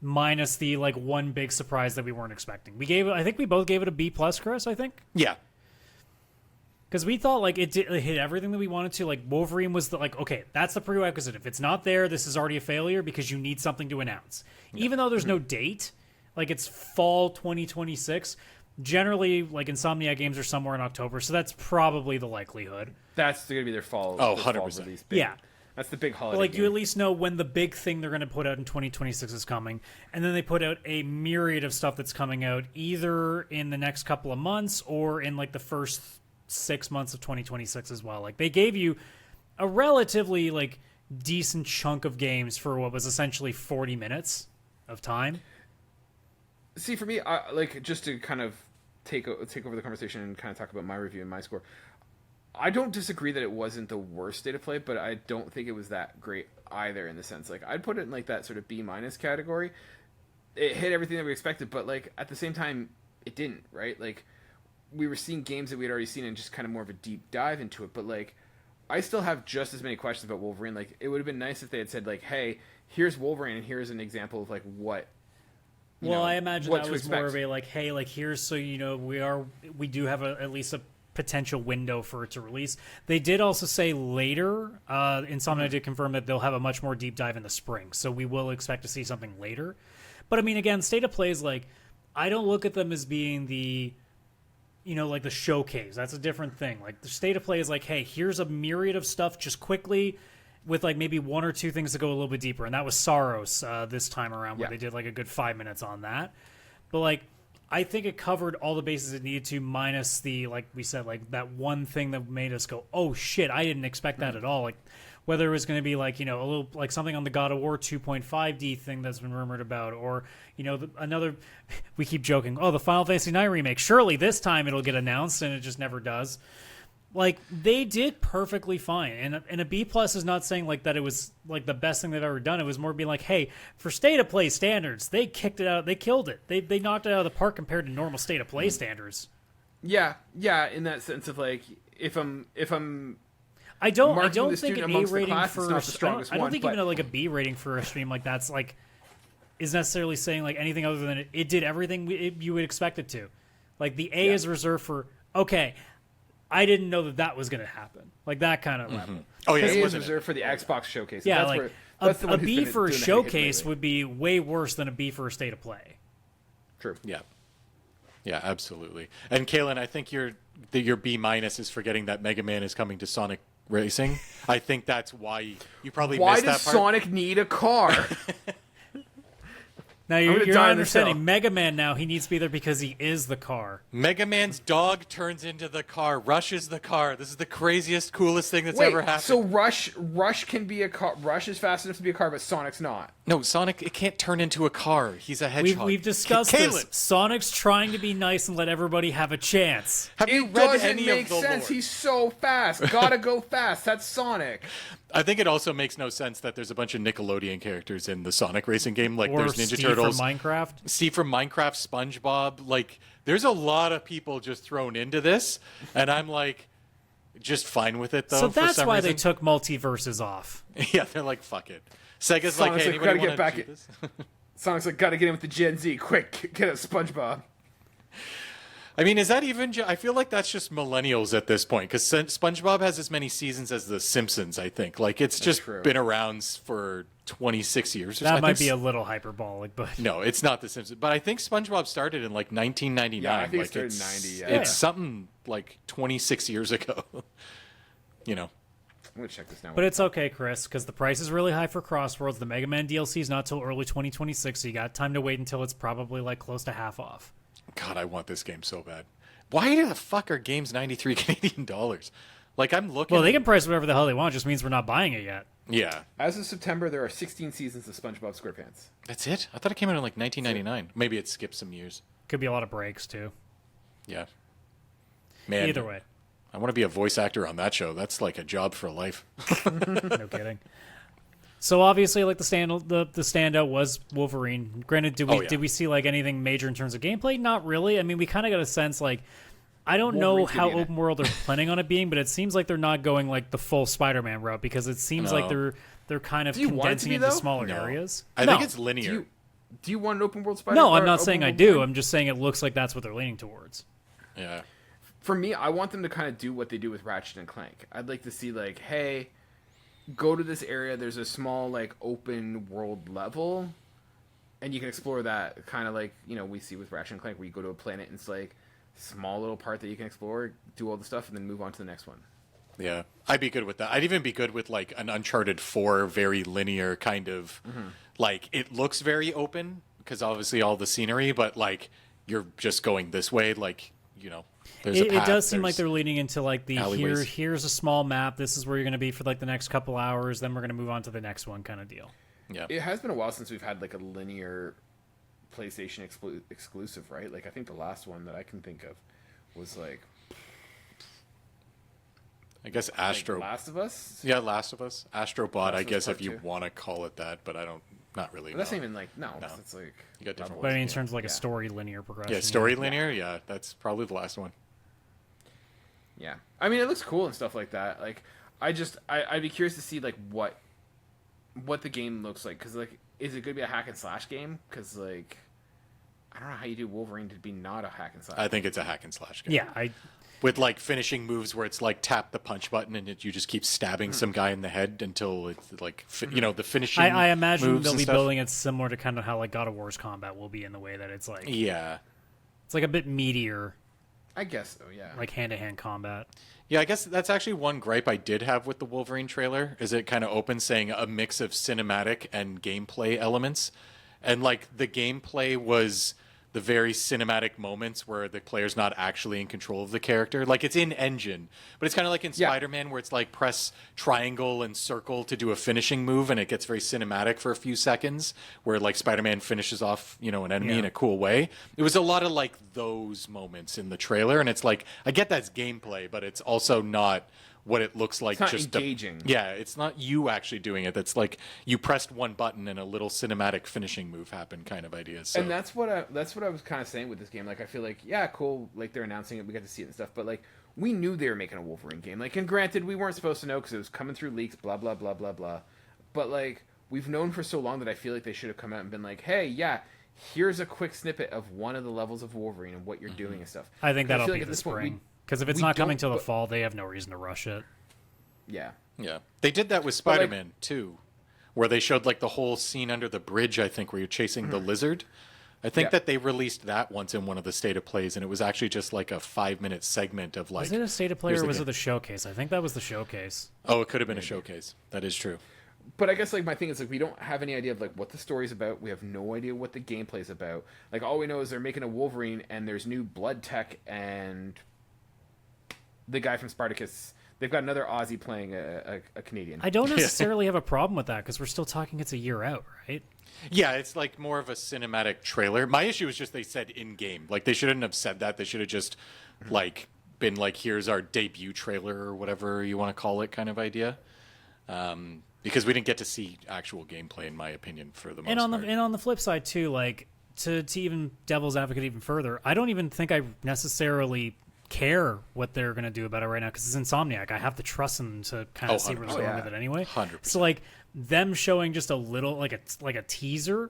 minus the like one big surprise that we weren't expecting. I think we both gave it a B plus, Chris. I think. Yeah. Because we thought like it hit everything that we wanted to. Like Wolverine was okay, that's the prerequisite. If it's not there, this is already a failure because you need something to announce. Even though there's no date, like it's fall 2026, Generally, like Insomniac games are somewhere in October, so that's probably the likelihood. That's going to be their fall. Oh, their 100%. fall release. Yeah. That's the big holiday. But like game. you at least know when the big thing they're going to put out in 2026 is coming, and then they put out a myriad of stuff that's coming out either in the next couple of months or in like the first 6 months of 2026 as well. Like they gave you a relatively like decent chunk of games for what was essentially 40 minutes of time. See, for me, I, like just to kind of take over the conversation and kind of talk about my review and my score. I don't disagree that it wasn't the worst state of play, but I don't think it was that great either. In the sense, like I'd put it in like that sort of B- category. It hit everything that we expected, but like at the same time, it didn't. Right? Like we were seeing games that we had already seen and just kind of more of a deep dive into it. But like I still have just as many questions about Wolverine. Like it would have been nice if they had said like, "Hey, here's Wolverine, and here's an example of like what." Well, I imagine that was more of a like, hey, like here's so you know we do have at least a potential window for it to release. They did also say later, Insomnia did confirm that they'll have a much more deep dive in the spring, so we will expect to see something later. But I mean, again, State of Play is like, I don't look at them as being the, you know, like the showcase. That's a different thing. Like the State of Play is like, hey, here's a myriad of stuff just quickly, with like maybe one or two things to go a little bit deeper, and that was Saros this time around, where they did like a good 5 minutes on that. But like, I think it covered all the bases it needed to, minus the, like we said, like that one thing that made us go, oh shit, I didn't expect that at all. Like whether it was going to be like, you know, a little like something on the God of War 2.5D thing that's been rumored about, or you know, another. We keep joking, oh, the Final Fantasy IX remake. Surely this time it'll get announced, and it just never does. Like they did perfectly fine, and a B+ is not saying like that it was like the best thing they've ever done. It was more being like, hey, for State of Play standards, they kicked it out, they killed it, they knocked it out of the park compared to normal State of Play standards. Yeah, in that sense of like, if I'm I don't the think student an A amongst the rating class, for it's not the strongest I don't one, think but- even like a B rating for a stream like that's like is necessarily saying like anything other than it did everything you would expect it to. Like the A is reserved for okay. I didn't know that was going to happen. Like that kind of level. Oh yeah, A it is wasn't reserved for the Xbox showcase. Yeah, That's like where, that's the a one who's B been for a doing the heavy hitting showcase lately. would be way worse than a B for a State of Play. True. Yeah. Yeah, absolutely. And Kaylan, I think your B- is forgetting that Mega Man is coming to Sonic Racing. I think that's why you probably Why missed does that part. Sonic need a car? Now gonna you're die not on this understanding. hill. Mega Man now he needs to be there because he is the car. Mega Man's dog turns into the car, rushes the car. This is the craziest, coolest thing that's Wait, ever happened. so Rush can be a car. Rush is fast enough to be a car, but Sonic's not. No, Sonic, it can't turn into a car. He's a hedgehog. We've discussed Kaylan, this. Sonic's trying to be nice and let everybody have a chance. have you It read doesn't any make of the sense. lore? He's so fast. Gotta go fast. That's Sonic. I think it also makes no sense that there's a bunch of Nickelodeon characters in the Sonic racing game. Like Or there's Ninja Steve Turtles, from Minecraft. Steve from Minecraft, SpongeBob. Like there's a lot of people just thrown into this, and I'm like, just fine with it though. So for that's some why reason. they took multiverses off. Yeah, they're like, fuck it. Sega's Sonic's like, hey, like, anybody gotta want get back to do it. this? Sonic's like, gotta get in with the Gen Z. Quick, get a SpongeBob. I mean, is that even? I feel like that's just millennials at this point because SpongeBob has as many seasons as The Simpsons. I think like it's just true. been around for 26 years. That I might think be a little hyperbolic, but No, it's not The Simpsons. But I think SpongeBob started in like 1999. Yeah, I think it like started in it's, 90, yeah. It's something like 26 years ago. You know. I'm gonna check this now. But it's okay, Chris, because the price is really high for CrossWorlds. The Mega Man DLC is not till early 2026, so you got time to wait until it's probably like close to half off. God, I want this game so bad. Why the fuck are games 93 Canadian dollars? Like I'm looking. Well, they can price whatever the hell they want. It just means we're not buying it yet. Yeah, As of September, there are 16 seasons of SpongeBob SquarePants. that's it. I thought it came out in like 1999. Maybe it skipped some years. Could be a lot of breaks too. Yeah. Man, Either way, I want to be a voice actor on that show. That's like a job for life. no kidding. So obviously, like the standout was Wolverine. Granted, did we see like anything major in terms of gameplay? Not really. I mean, we kind of got a sense like I don't know Wolverine's how gonna be in it. open world they're planning on it being, but it seems like they're not going like the full Spider-Man route because it seems like No. they're kind of Do you want it to condensing be, into though? smaller No. areas. I No. think it's linear. Do you want an open world Spider? No, I'm or not open saying I world do. Wolverine? I'm just saying it looks like that's what they're leaning towards. Yeah. For me, I want them to kind of do what they do with Ratchet and Clank. I'd like to see like, hey, go to this area. There's a small like open world level, and you can explore that kind of like we see with Ratchet and Clank, where you go to a planet and it's like small little part that you can explore, do all the stuff, and then move on to the next one. Yeah, I'd be good with that. I'd even be good with like an Uncharted 4 very linear kind of like, it looks very open because obviously all the scenery, but like you're just going this way, like there's a path, it does seem like they're leaning into like the alleyways. here's a small map, this is where you're going to be for like the next couple hours, then we're going to move on to the next one kind of deal. Yeah, it has been a while since we've had like a linear PlayStation exclusive, right? Like I think the last one that I can think of was like, I guess Astro. Like Last of Us. Yeah, Last of Us. Astro Bot, I guess, if you 2. want to call it that, but I don't. Not really. But that's not even like no. It's like you got different But I mean, in ones. terms of like a story linear progression. Yeah, story linear. Yeah, that's probably the last one. Yeah, I mean, it looks cool and stuff like that. Like, I'd be curious to see like what the game looks like, because like, is it going to be a hack and slash game? Because like, I don't know how you do Wolverine to be not a hack and slash. I think it's a hack and slash game. Yeah, with like finishing moves where it's like tap the punch button and you just keep stabbing some guy in the head until it's like the finishing. I imagine moves they'll and be stuff. building it similar to kind of how like God of War's combat will be, in the way that it's like it's like a bit meatier, I guess so. Yeah. like hand-to-hand combat. Yeah, I guess that's actually one gripe I did have with the Wolverine trailer, is it kind of opens saying a mix of cinematic and gameplay elements. And like the gameplay was the very cinematic moments where the player's not actually in control of the character. Like it's in engine, but it's kind of like in Spider-Man where it's like press triangle and circle to do a finishing move, and it gets very cinematic for a few seconds where like Spider-Man finishes off, an enemy in a cool way. It was a lot of like those moments in the trailer, and it's like, I get that's gameplay, but it's also not what it looks like. It's not just engaging. It's not you actually doing it. That's like you pressed one button and a little cinematic finishing move happened kind of idea. So. And that's what I was kind of saying with this game. Like, I feel like, yeah, cool, like they're announcing it, we got to see it and stuff, but like we knew they were making a Wolverine game. Like, and granted, we weren't supposed to know because it was coming through leaks, blah blah blah blah blah. But like, we've known for so long that I feel like they should have come out and been like, hey, yeah, here's a quick snippet of one of the levels of Wolverine and what you're doing and stuff. I think that'll feel be like at the this point, spring, because if it's not coming till the fall, they have no reason to rush it. Yeah. Yeah. They did that with Spider-Man, too, where they showed, like, the whole scene under the bridge, I think, where you're chasing the lizard. I think that they released that once in one of the State of Plays, and it was actually just, like, a 5-minute segment of, like... Was it a State of Play, or was it the showcase? I think that was the showcase. Oh, it could have been a showcase. That is true. But I guess, like, my thing is, like, we don't have any idea of, like, what the story's about. We have no idea what the gameplay's about. Like, all we know is they're making a Wolverine, and there's new blood tech, and the guy from Spartacus... They've got another Aussie playing a Canadian. I don't necessarily have a problem with that, because we're still talking it's a year out, right? Yeah, it's like more of a cinematic trailer. My issue is just they said in-game. Like, they shouldn't have said that. They should have just, like, been like, here's our debut trailer or whatever you want to call it kind of idea. Because we didn't get to see actual gameplay, in my opinion, for the most part. And on the flip side, too, like, to even devil's advocate even further, I don't even think I necessarily care what they're going to do about it right now, because it's Insomniac. I have to trust them to kind of see where they're going with it anyway. 100%. So like them showing just a little, like a teaser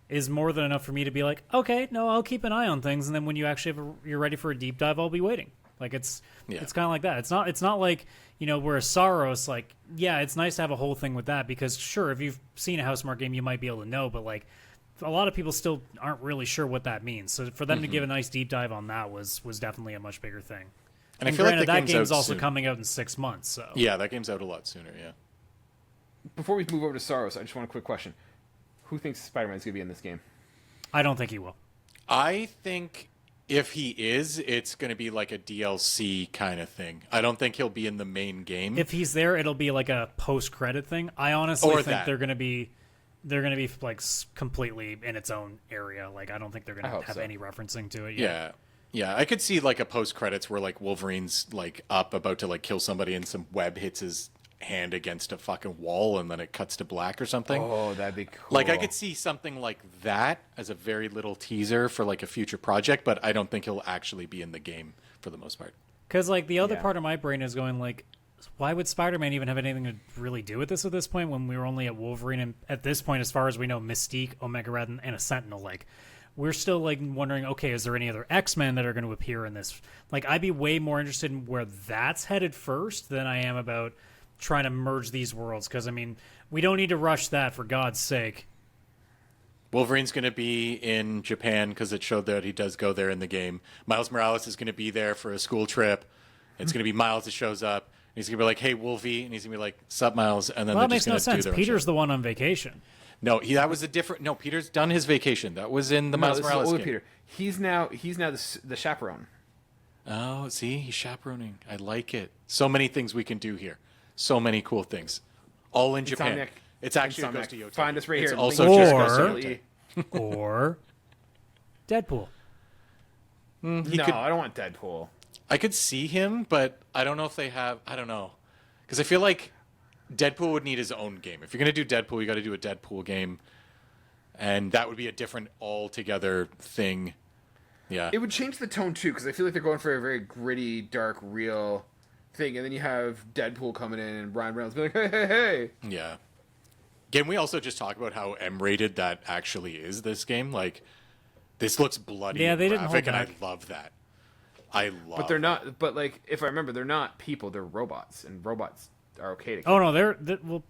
is more than enough for me to be like, okay, no, I'll keep an eye on things, and then when you actually you're ready for a deep dive, I'll be waiting. Like it's kind of like that. It's not like, where Saros, like, yeah, it's nice to have a whole thing with that, because sure, if you've seen a Housemarque game, you might be able to know, but like a lot of people still aren't really sure what that means. So for them to give a nice deep dive on that was definitely a much bigger thing. And I feel granted, like that game's also coming out in 6 months. So yeah, that game's out a lot sooner. Yeah. Before we move over to Saros, I just want a quick question: who thinks Spider-Man's gonna be in this game? I don't think he will. I think if he is, it's going to be like a DLC kind of thing. I don't think he'll be in the main game. If he's there, it'll be like a post-credit thing. I honestly think they're going to be like completely in its own area. Like I don't think they're going to have any referencing to it yet. Yeah, I could see like a post credits where like Wolverine's like up about to like kill somebody and some web hits his hand against a fucking wall and then it cuts to black or something. Oh, that'd be cool. Like I could see something like that as a very little teaser for like a future project, but I don't think he'll actually be in the game for the most part. Because like the other part of my brain is going like, why would Spider-Man even have anything to really do with this at this point when we were only at Wolverine and at this point, as far as we know, Mystique, Omega Red, and a Sentinel? Like, we're still like wondering, okay, is there any other X-Men that are going to appear in this? Like, I'd be way more interested in where that's headed first than I am about trying to merge these worlds. Because, I mean, we don't need to rush that, for God's sake. Wolverine's going to be in Japan because it showed that he does go there in the game. Miles Morales is going to be there for a school trip. It's going to be Miles that shows up. And he's going to be like, "Hey, Wolvie," and he's going to be like, "Sup, Miles?" And then Well, that they're makes just no going to do sense. their own Peter's shit. the one on vacation. No, that was a different. No, Peter's done his vacation. That was in the No, Miles this is Morales older game. Peter. He's now the chaperone. Oh, see, he's chaperoning. I like it. So many things we can do here. So many cool things. All in Japan. Insomniac. It's actually Insomniac. Ghost of Yotei. Find us right It's here. also Link just Or- Ghost of Yotei. Or Deadpool. No, could- I don't want Deadpool. I could see him, but I don't know if they have. I don't know, because I feel like Deadpool would need his own game. If you're gonna do Deadpool, you got to do a Deadpool game, and that would be a different altogether thing. Yeah, It would change the tone too, because I feel like they're going for a very gritty, dark, real thing, and then you have Deadpool coming in and Ryan Reynolds being like, "Hey." yeah. Can we also just talk about how M-rated that actually is? This game, like, this looks bloody. Yeah, and they didn't graphic, hold and back. I love that. I love. But they're not. But like, if I remember, they're not people; they're robots, and robots are okay to kill. Oh no, they're well.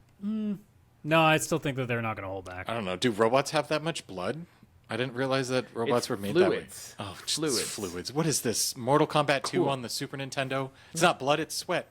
No, I still think that they're not going to hold back. I don't know. Do robots have that much blood? I didn't realize that robots It's were made fluids. that way. Oh, just Fluids. fluids. What is this? Mortal Kombat 2 Cool. on the Super Nintendo? It's not blood, it's sweat.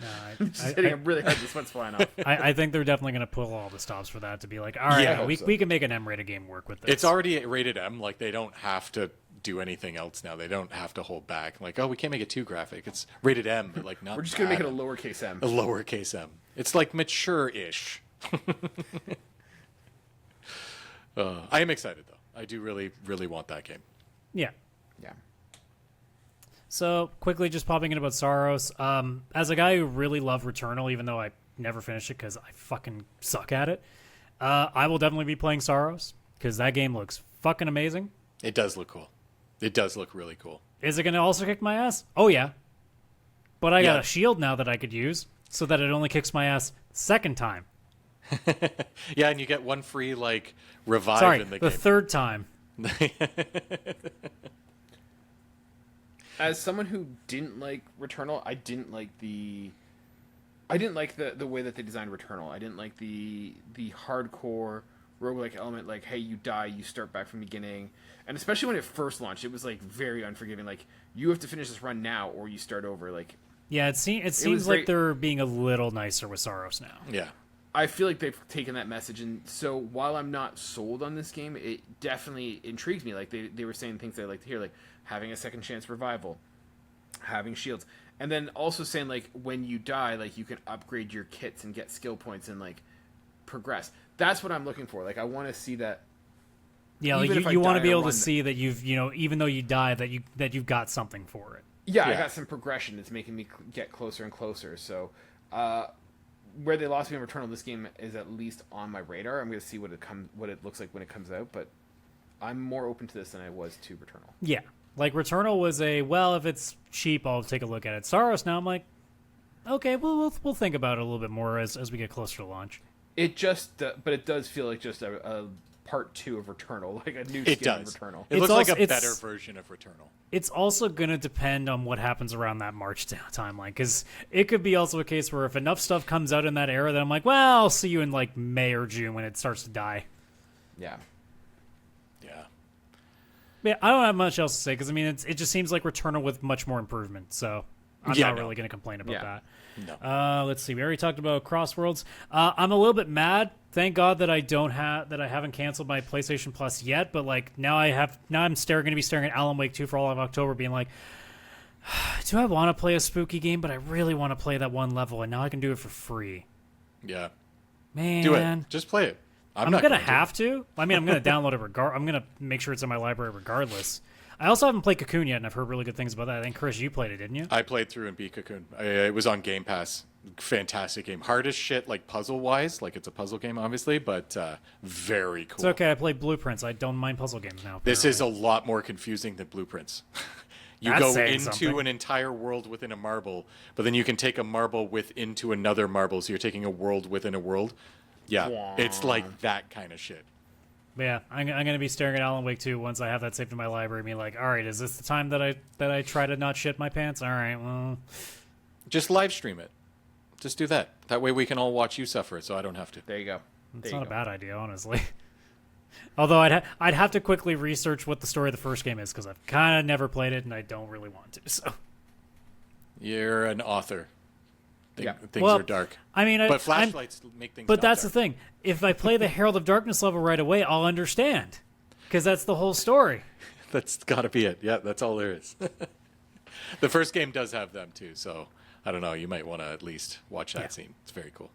No, Just hitting him really hard. This one's flying off. I think they're definitely going to pull all the stops for that to be like, all right, Yeah, I hope we so. we can make an M-rated game work with this. It's already rated M. Like, they don't have to do anything else now. They don't have to hold back. Like, oh, we can't make it too graphic. It's rated M, but like not. We're just gonna make it a bad. lowercase m. A lowercase m. It's like mature-ish. I am excited though. I do really, really want that game. Yeah. Yeah. So quickly, just popping in about Saros. As a guy who really loved Returnal, even though I never finished it because I fucking suck at it, I will definitely be playing Saros because that game looks fucking amazing. It does look cool. It does look really cool. Is it going to also kick my ass? Oh yeah. But I got Yeah. a shield now that I could use so that it only kicks my ass second time. Yeah, and you get one free like revive Sorry, in the the game. third time. As someone who didn't like Returnal, I didn't like the way that they designed Returnal. I didn't like the hardcore roguelike element, like, hey, you die, you start back from the beginning. And especially when it first launched, it was like very unforgiving. Like, you have to finish this run now or you start over. Like, Yeah, it seems was like very- they're being a little nicer with Saros now. Yeah. I feel like they've taken that message, and so while I'm not sold on this game, it definitely intrigues me. Like, they were saying things I like to hear, like having a second chance revival, having shields, and then also saying, like, when you die, like, you can upgrade your kits and get skill points and, like, progress. That's what I'm looking for. Like, I want to see that. Yeah, like Even if I you want die to be in a able to run- see that you've, even though you die, that you've got something for it. Yeah, I Yeah. got some progression that's making me get closer and closer. So, where they lost me in Returnal, this game is at least on my radar. I'm going to see what it looks like when it comes out, but I'm more open to this than I was to Returnal. Yeah, like Returnal was if it's cheap, I'll take a look at it. Saros now, I'm like, okay, we'll think about it a little bit more as we get closer to launch. It just, but it does feel like just a part 2 of Returnal, like a new It skin does. of Returnal. It It's looks like also- a it's- better version of Returnal. It's also going to depend on what happens around that March timeline, because it could be also a case where if enough stuff comes out in that era, then I'm like, well, I'll see you in like May or June when it starts to die. Yeah. Yeah. Yeah, I don't have much else to say because I mean it just seems like Returnal with much more improvement, so I'm Yeah, not no. really going to complain about Yeah. that. No. Let's see. We already talked about CrossWorlds. I'm a little bit mad. Thank God that I haven't canceled my PlayStation Plus yet. But like now I'm going to be staring at Alan Wake 2 for all of October, being like, do I want to play a spooky game? But I really want to play that one level, and now I can do it for free. Yeah. Man, Do it. Just play it. I'm not gonna to. have to. I mean, I'm gonna download it I'm gonna make sure it's in my library regardless. I also haven't played Cocoon yet, and I've heard really good things about that. I think Chris, you played it, didn't you? I played through and beat Cocoon. It was on Game Pass. Fantastic game. Hard as shit, like puzzle-wise. Like, it's a puzzle game, obviously, but very cool. It's okay. I played Blueprints. I don't mind puzzle games now. This is apparently. a lot more confusing than Blueprints. You That's go saying into something. an entire world within a marble, but then you can take a marble into another marble, so you're taking a world within a world. Yeah, it's like that kind of shit. But yeah, I'm gonna be staring at Alan Wake 2 once I have that saved in my library. Being like, all right, is this the time that I try to not shit my pants? All right, well, Just live stream it. Just do that. That way we can all watch you suffer, so I don't have to. There you go. It's not a bad idea, honestly. Although I'd have to quickly research what the story of the first game is because I've kind of never played it and I don't really want to. So you're an author. Things well, are dark. I mean, but flashlights make things. But that's dark. the thing. If I play the Herald of Darkness level right away, I'll understand because that's the whole story. That's got to be it. Yeah, that's all there is. The first game does have them too, so I don't know. You might want to at least watch that scene. It's very cool.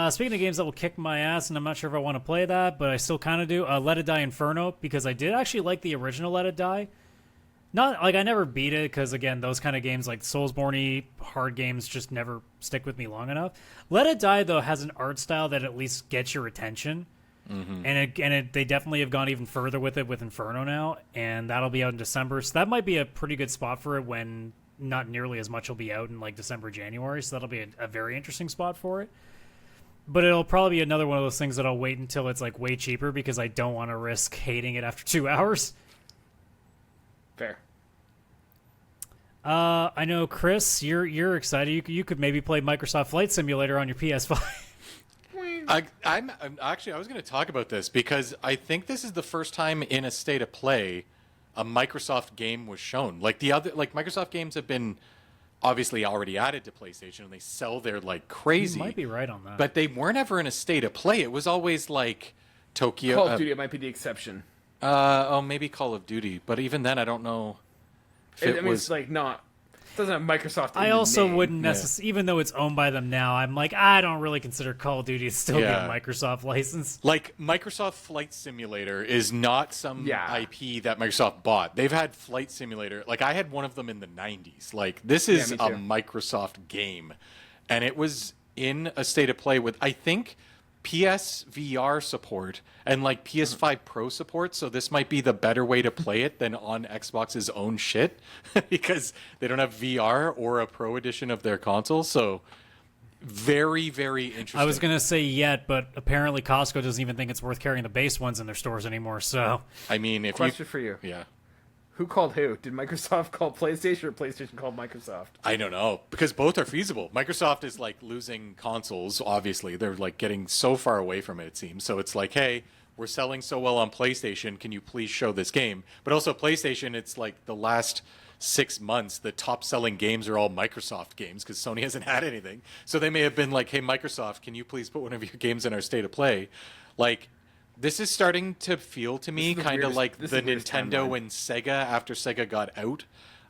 Speaking of games that will kick my ass, and I'm not sure if I want to play that, but I still kind of do. Let It Die Inferno, because I did actually like the original Let It Die. Not like I never beat it, because again, those kind of games like Soulsborne-y hard games just never stick with me long enough. Let It Die though has an art style that at least gets your attention, and they definitely have gone even further with it with Inferno now, and that'll be out in December. So that might be a pretty good spot for it when not nearly as much will be out in like December, January. So that'll be a very interesting spot for it. But it'll probably be another one of those things that I'll wait until it's like way cheaper because I don't want to risk hating it after 2 hours. Fair. I know, Chris, you're excited. You could maybe play Microsoft Flight Simulator on your PS5. I'm actually I was going to talk about this because I think this is the first time in a state of play a Microsoft game was shown. Like Microsoft games have been obviously already added to PlayStation and they sell their like crazy. You might be right on that. But they weren't ever in a state of play. It was always like Tokyo. Call of Duty might be the exception. Maybe Call of Duty, but even then I don't know if it was it's like not. It doesn't have Microsoft. I also name. wouldn't necessarily, even though it's owned by them now, I'm like, I don't really consider Call of Duty to still be a Microsoft license. Like, Microsoft Flight Simulator is not some IP that Microsoft bought. They've had Flight Simulator. Like, I had one of them in the 90s. Like, this is a Microsoft game. And it was in a state of play with, I think, PSVR support and like PS5 Pro support, so this might be the better way to play it than on Xbox's own shit because they don't have VR or a Pro edition of their console. So very, very interesting. I was gonna say yet, but apparently Costco doesn't even think it's worth carrying the base ones in their stores anymore. So I mean, if question for you, who called who? Did Microsoft call PlayStation or PlayStation called Microsoft? I don't know, because both are feasible. Microsoft is like losing consoles, obviously. They're like getting so far away from it, it seems. So it's like, hey, we're selling so well on PlayStation, can you please show this game? But also PlayStation, it's like the last 6 months, the top selling games are all Microsoft games because Sony hasn't had anything. So they may have been like, hey, Microsoft, can you please put one of your games in our state of play? Like, this is starting to feel to me kind of like the Nintendo and Sega after Sega got out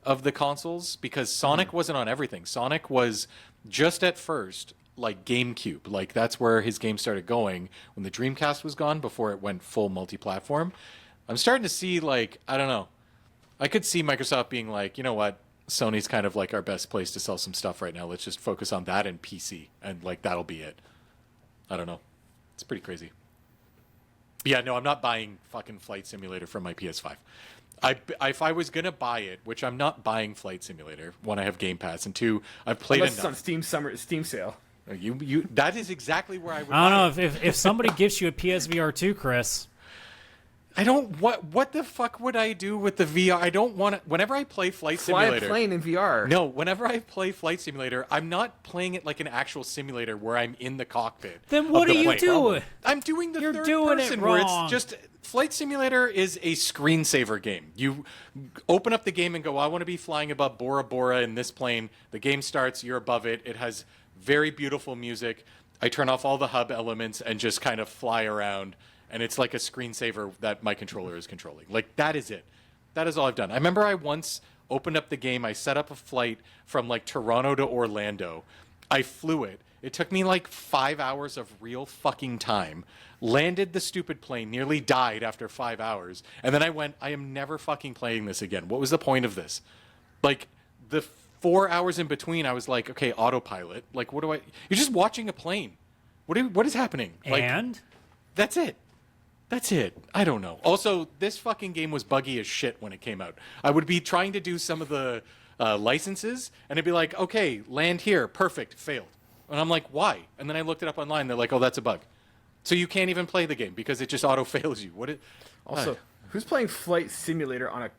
of the consoles, because Sonic wasn't on everything. Sonic was just at first like GameCube. Like, that's where his game started going when the Dreamcast was gone before it went full multi-platform. I'm starting to see, like, I don't know. I could see Microsoft being like, you know what? Sony's kind of like our best place to sell some stuff right now. Let's just focus on that and PC, and like that'll be it. I don't know. It's pretty crazy. But yeah, no, I'm not buying fucking Flight Simulator for my PS5. If I was gonna buy it, which I'm not buying Flight Simulator. One, I have Game Pass, and two, I've played Unless enough. it's on Steam sale. You that is exactly where I would. I don't know if somebody gives you a PSVR 2, Chris. I don't. What the fuck would I do with the VR? I don't want to. Whenever I play Flight Simulator, fly a plane in VR. No, whenever I play Flight Simulator, I'm not playing it like an actual simulator where I'm in the cockpit. Then what are you doing? I'm doing the You're third doing person it where wrong. it's just Flight Simulator is a screensaver game. You open up the game and go, I want to be flying above Bora Bora in this plane. The game starts, you're above it. It has very beautiful music. I turn off all the hub elements and just kind of fly around. And it's like a screensaver that my controller is controlling. Like, that is it. That is all I've done. I remember I once opened up the game. I set up a flight from, like, Toronto to Orlando. I flew it. It took me, like, 5 hours of real fucking time. Landed the stupid plane. Nearly died after 5 hours. And then I went, I am never fucking playing this again. What was the point of this? Like, the 4 hours in between, I was like, okay, autopilot. Like, what do I... You're just watching a plane. What is happening? Like, And? That's it. That's it. I don't know. Also, this fucking game was buggy as shit when it came out. I would be trying to do some of the licenses, and it'd be like, okay, land here. Perfect. Failed. And I'm like, why? And then I looked it up online. They're like, oh, that's a bug. So you can't even play the game because it just auto-fails you. Who's playing Flight Simulator on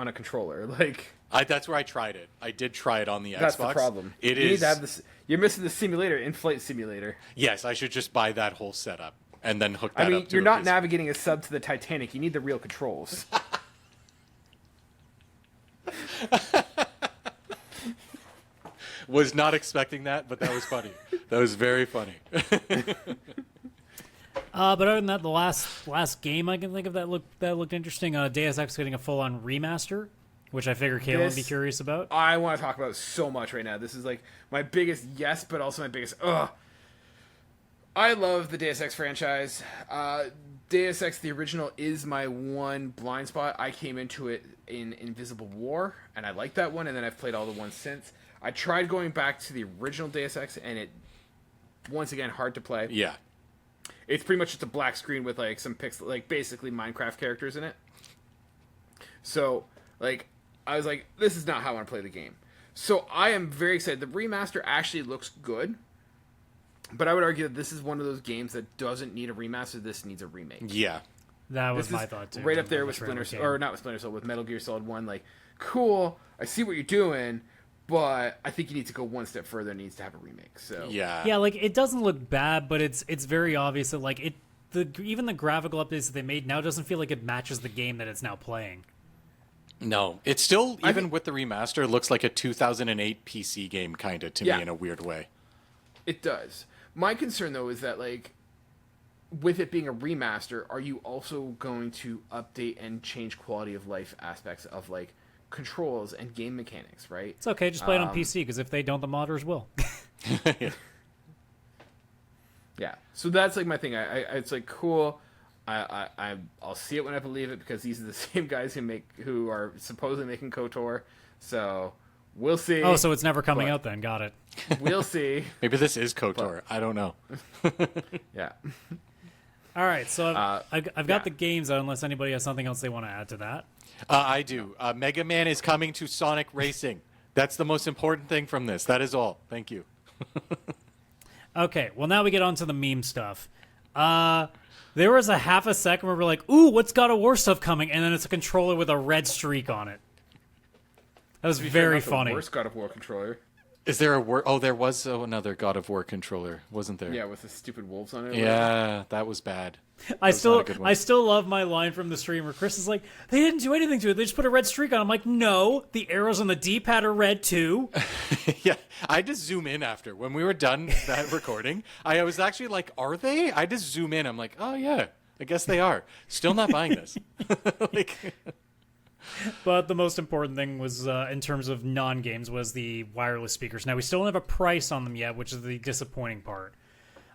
a controller? Like, That's where I tried it. I did try it on the Xbox. that's the problem. You need to have this. You're missing the simulator in Flight Simulator. Yes, I should just buy that whole setup and then hook that up to you're not PC. navigating a sub to the Titanic. You need the real controls. Was not expecting that, but that was funny. That was very funny. But other than that, the last game I can think of that looked interesting. Deus Ex getting a full-on remaster, which I figure Kaylan would be curious about. I want to talk about so much right now. This is like my biggest yes, but also my biggest ugh. I love the Deus Ex franchise. Deus Ex, the original, is my one blind spot. I came into it in Invisible War, and I liked that one, and then I've played all the ones since. I tried going back to the original Deus Ex, and it, once again, hard to play. Yeah. It's pretty much just a black screen with like some pixel, like basically Minecraft characters in it. So, like, I was like, this is not how I want to play the game. So I am very excited. The remaster actually looks good, but I would argue that this is one of those games that doesn't need a remaster. This needs a remake. Yeah. That was This my is thought too. right up there with not with Splinter Cell, with Metal Gear Solid 1. Like, cool, I see what you're doing, but I think you need to go one step further. It needs to have a remake. So yeah, like it doesn't look bad, but it's very obvious that like even the graphical updates that they made now doesn't feel like it matches the game that it's now playing. No, it's still, even with the remaster, looks like a 2008 PC game kind of to me in a weird way. It does. My concern though is that, like, with it being a remaster, are you also going to update and change quality of life aspects of like controls and game mechanics, right? It's okay, just play it on PC, because if they don't, the modders will. Yeah. So that's like my thing. It's like cool. I'll see it when I believe it, because these are the same guys who are supposedly making KOTOR. So we'll see. Oh, so it's never coming out then. Got it. We'll see. Maybe this is KOTOR. I don't know. Yeah. All right, so I've got the games out, unless anybody has something else they want to add to that. I do. Mega Man is coming to Sonic Racing. That's the most important thing from this. That is all. Thank you. Okay, well, now we get on to the meme stuff. There was a half a second where we're like, ooh, what's God of War stuff coming? And then it's a controller with a red streak on it. That was very funny. The worst God of War controller. Is there a Oh, there was another God of War controller, wasn't there? Yeah, with the stupid wolves on it. Yeah, that was bad. I still love my line from the stream where Chris is like, they didn't do anything to it. They just put a red streak on. I'm like, no, the arrows on the D-pad are red too. Yeah, I just zoom in after. When we were done that recording, I was actually like, are they? I just zoom in. I'm like, oh yeah, I guess they are. Still not buying this. But the most important thing was, in terms of non-games, was the wireless speakers. Now, we still don't have a price on them yet, which is the disappointing part.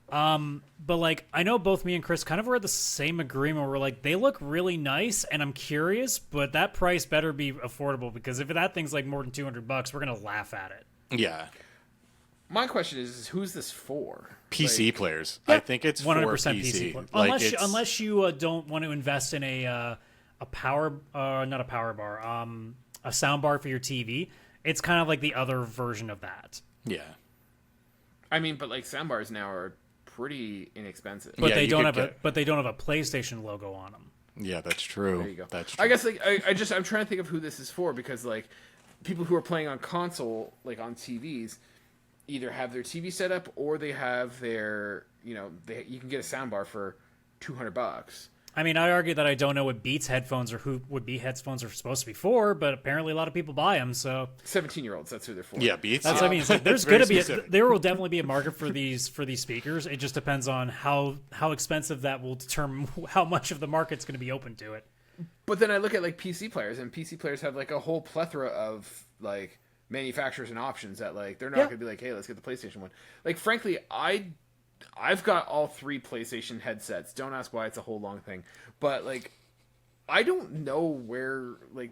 But, like, I know both me and Chris kind of were at the same agreement where we're like, they look really nice, and I'm curious, but that price better be affordable, because if that thing's, like, more than $200, we're going to laugh at it. Yeah. My question is who's this for? PC players. Yeah. I think it's 100% for PC. Unless you don't want to invest in a sound bar for your TV. It's kind of like the other version of that. Yeah. I mean, but like soundbars now are pretty inexpensive. But they don't have a PlayStation logo on them. Yeah, that's true. There you go. That's true. I guess like I'm trying to think of who this is for, because like people who are playing on console, like on TVs, either have their TV set up or they have their, you can get a soundbar for $200. I mean, I argue that I don't know what Beats headphones or who would be headphones are supposed to be for, but apparently a lot of people buy them. So 17-year-olds, that's who they're for. Yeah, Beats. That's what I mean. It's like, there's going to be there will definitely be a market for these speakers. It just depends on how expensive that will determine how much of the market's going to be open to it. But then I look at like PC players, and PC players have like a whole plethora of like manufacturers and options that like they're not going to be like, hey, let's get the PlayStation one. Like, frankly, I've got all 3 PlayStation headsets. Don't ask why, it's a whole long thing. But, like, I don't know where, like,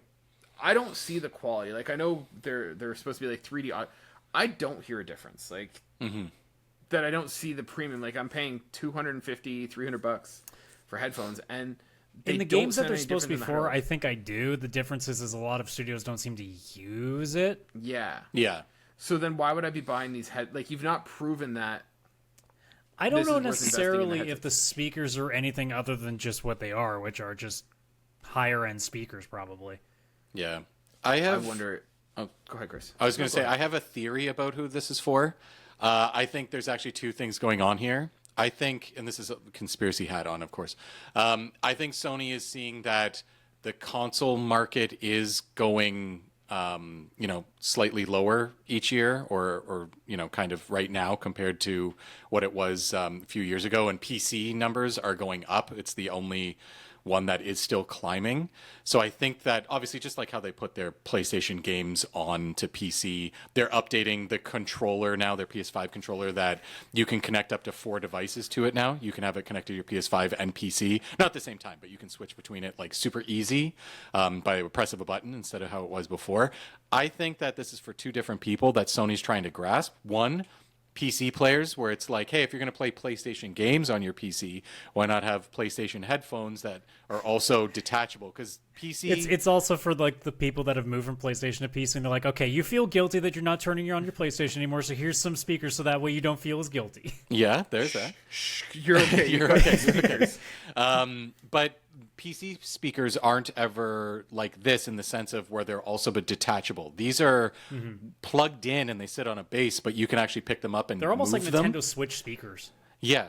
I don't see the quality. Like, I know they're supposed to be, like, 3D. I don't hear a difference. Like, that I don't see the premium. Like, I'm paying $250, $300 for headphones, and in the games that they're supposed to be for, I think I do. The difference is a lot of studios don't seem to use it. Yeah. Yeah. So then why would I be buying these like, you've not proven that. I don't know necessarily if the speakers are anything other than just what they are, which are just higher end speakers probably. Yeah. I wonder. Oh, go ahead, Chris. I was going to say, I have a theory about who this is for. I think there's actually two things going on here. I think, and this is a conspiracy hat on, of course. I think Sony is seeing that the console market is going, slightly lower each year, or kind of right now compared to what it was a few years ago. And PC numbers are going up. It's the only one that is still climbing. So I think that obviously, just like how they put their PlayStation games on to PC, they're updating the controller now, their PS5 controller, that you can connect up to 4 devices to it now. You can have it connected to your PS5 and PC, not at the same time, but you can switch between it like super easy by a press of a button instead of how it was before. I think that this is for two different people that Sony's trying to grasp. One, PC players, where it's like, hey, if you're going to play PlayStation games on your PC, why not have PlayStation headphones that are also detachable? Because PC... It's also for like the people that have moved from PlayStation to PC, and they're like, okay, you feel guilty that you're not turning on your PlayStation anymore, so here's some speakers so that way you don't feel as guilty. Yeah, there's that. You're okay. You're okay. But PC speakers aren't ever like this in the sense of where they're also but detachable. These are plugged in and they sit on a base, but you can actually pick them up and they're almost move like them. Nintendo Switch speakers. Yeah.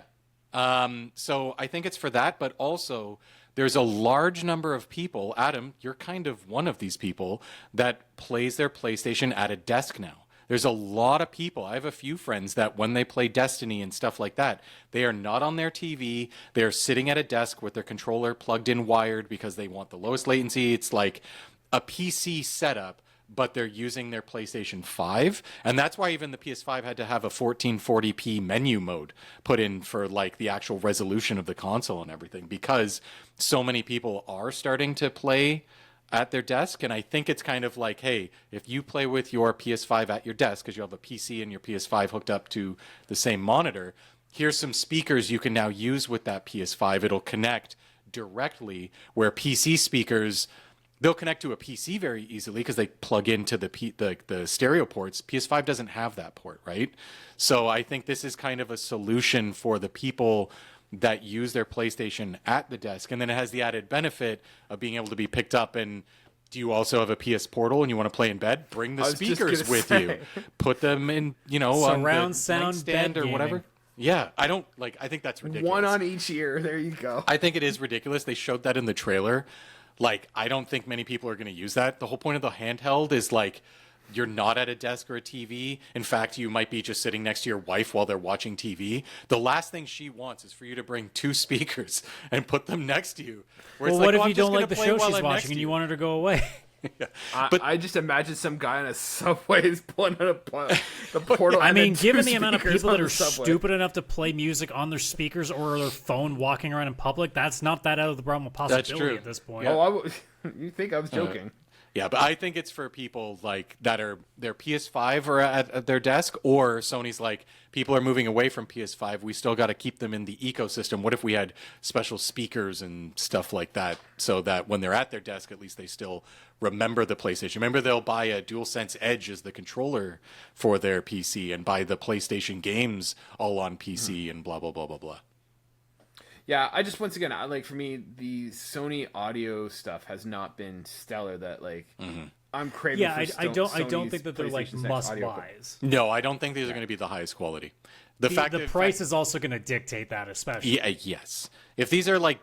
So I think it's for that, but also there's a large number of people, Adam, you're kind of one of these people, that plays their PlayStation at a desk now. There's a lot of people. I have a few friends that when they play Destiny and stuff like that, they are not on their TV. They're sitting at a desk with their controller plugged in wired because they want the lowest latency. It's like a PC setup, but they're using their PlayStation 5. And that's why even the PS5 had to have a 1440p menu mode put in for like the actual resolution of the console and everything, because so many people are starting to play at their desk. And I think it's kind of like, hey, if you play with your PS5 at your desk because you have a PC and your PS5 hooked up to the same monitor, here's some speakers you can now use with that PS5. It'll connect directly, where PC speakers, they'll connect to a PC very easily because they plug into the stereo ports. PS5 doesn't have that port, right? So I think this is kind of a solution for the people that use their PlayStation at the desk. And then it has the added benefit of being able to be picked up. And do you also have a PS Portal and you want to play in bed? Bring the speakers with you. Put them in, on surround the sound nightstand bed or whatever. Yeah, I think that's ridiculous. One on each ear. There you go. I think it is ridiculous. They showed that in the trailer. Like, I don't think many people are going to use that. The whole point of the handheld is like, you're not at a desk or a TV. In fact, you might be just sitting next to your wife while they're watching TV. The last thing she wants is for you to bring 2 speakers and put them next to you. Well, what if you don't like the show she's watching and you want her to go away? Yeah. I just imagine some guy on a subway is pulling out the Portal. I mean, given the amount of people that are stupid enough to play music on their speakers or their phone walking around in public, that's not that out of the realm of possibility at this point. Yeah. Oh, you think I was joking? Yeah, but I think it's for people like that are their PS5 or at their desk, or Sony's like, people are moving away from PS5. We still got to keep them in the ecosystem. What if we had special speakers and stuff like that, so that when they're at their desk, at least they still remember the PlayStation. Remember, they'll buy a DualSense Edge as the controller for their PC and buy the PlayStation games all on PC and blah, blah, blah, blah, blah. Yeah, I just, once again, for me, the Sony audio stuff has not been stellar. That I'm craving. Yeah, for I don't Sony's think that they're like PlayStation 6 must audio. buys. No, I don't think these are going to be the highest quality. The price is also going to dictate that, especially. Yeah, yes. If these are like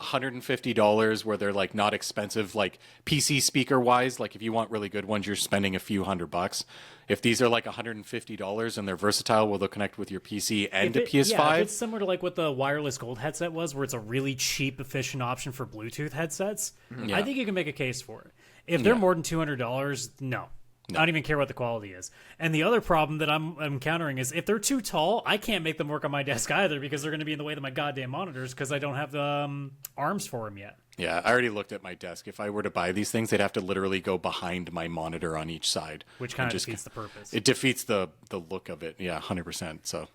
$150 where they're like not expensive, like PC speaker wise, like if you want really good ones, you're spending a few $100. If these are like $150 and they're versatile, will they'll connect with your PC and a PS5? Yeah, if it's similar to like what the wireless gold headset was, where it's a really cheap, efficient option for Bluetooth headsets, I think you can make a case for it. If they're more than $200, no. I don't even care what the quality is. And the other problem that I'm encountering is if they're too tall, I can't make them work on my desk either, because they're going to be in the way of my goddamn monitors because I don't have the arms for them yet. Yeah, I already looked at my desk. If I were to buy these things, they'd have to literally go behind my monitor on each side. Which kind of defeats the purpose. It defeats the look of it. Yeah, 100%. So,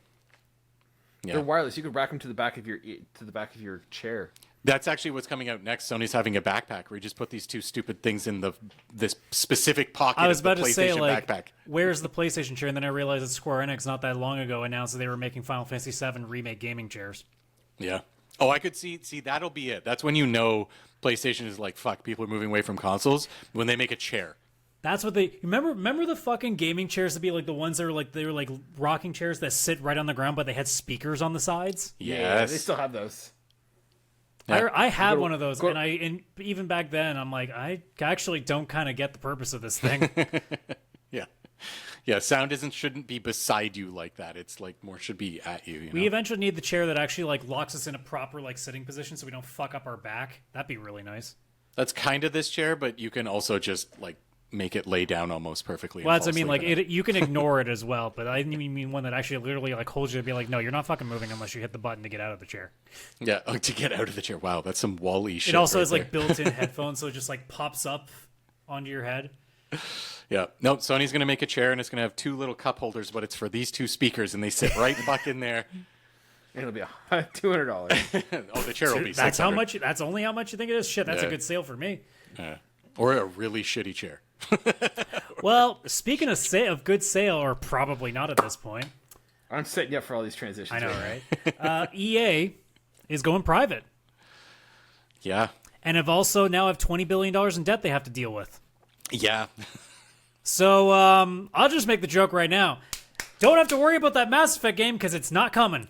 yeah. They're wireless. You could rack them to the back of your chair. That's actually what's coming out next. Sony's having a backpack where you just put these 2 stupid things in this specific pocket I was of the about to PlayStation say, like, backpack. Where's the PlayStation chair? And then I realized that Square Enix not that long ago announced that they were making Final Fantasy VII Remake gaming chairs. Yeah. Oh, I could see that'll be it. That's when you know PlayStation is like, fuck, people are moving away from consoles when they make a chair. That's what they remember the fucking gaming chairs to be like the ones that were like they were like rocking chairs that sit right on the ground, but they had speakers on the sides. Yes. Yeah, they still have those. Yeah. I had one of those, and even back then, I'm like, I actually don't kind of get the purpose of this thing. Yeah. Yeah, sound shouldn't be beside you like that. It's like more should be at you. We eventually need the chair that actually like locks us in a proper like sitting position so we don't fuck up our back. That'd be really nice. That's kind of this chair, but you can also just like make it lay down almost perfectly. Well, that's I mean, like you can ignore it as well, but I didn't even mean one that actually literally like holds you to be like, no, you're not fucking moving unless you hit the button to get out of the chair. Yeah, to get out of the chair. Wow, that's some Wall-E shit. It also right has like there. built-in headphones, so it just like pops up onto your head. Yeah. No, Sony's going to make a chair, and it's going to have 2 little cup holders, but it's for these 2 speakers, and they sit right fuck in there. It'll be $200. Oh, the chair will be That's how $600. much. That's only how much you think it is. Shit, that's a Yeah. good sale for me. Yeah. Or a really shitty chair. Well, speaking of good sale, or probably not at this point. I'm setting you up for all these transitions. I know, right? EA is going private, Yeah. and have also now have $20 billion in debt they have to deal with. Yeah. So I'll just make the joke right now. Don't have to worry about that Mass Effect game because it's not coming.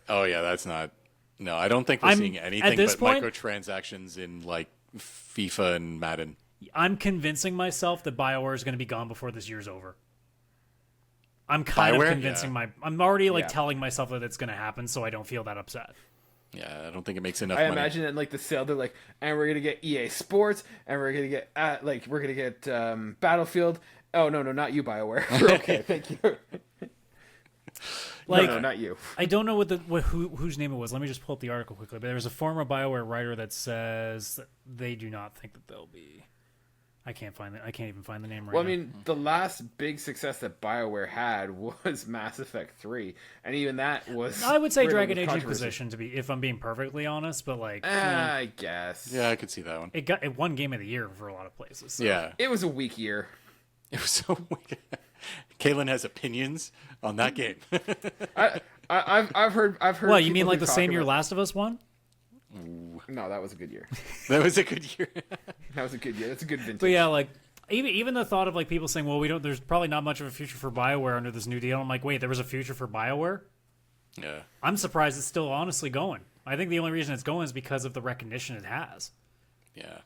Oh, yeah, that's not... No, I don't think we're seeing anything at this but point, microtransactions in, like, FIFA and Madden. I'm convincing myself that BioWare is going to be gone before this year's over. I'm kind BioWare? of convincing I'm already like Yeah. telling myself that it's going to happen, so I don't feel that upset. Yeah, I don't think it makes enough I money. imagine that like the sale, they're like, and we're gonna get EA Sports, and we're gonna get Battlefield. Oh no, not you, BioWare. We're okay, thank you. Like, no, not you. I don't know whose name it was. Let me just pull up the article quickly. But there was a former BioWare writer that says that they do not think that they'll be. I can't even find the name right Well, I now. mean, the last big success that BioWare had was Mass Effect 3, and even that was. I would say riddled Dragon with Age controversy. Inquisition to be, if I'm being perfectly honest. But like, I guess. Yeah, I could see that one. it won Game of the Year for a lot of places. So. Yeah. It was a weak year. It was so weird. Kaylan has opinions on that game. I've heard. What you people mean, like who the talk same year about- Last of Us won? No, that was a good year. That was a good year. That was a good year. That's a good vintage. But yeah, like even the thought of like people saying, "Well, we don't." There's probably not much of a future for BioWare under this new deal. I'm like, wait, there was a future for BioWare. Yeah. I'm surprised it's still honestly going. I think the only reason it's going is because of the recognition it has. Yeah.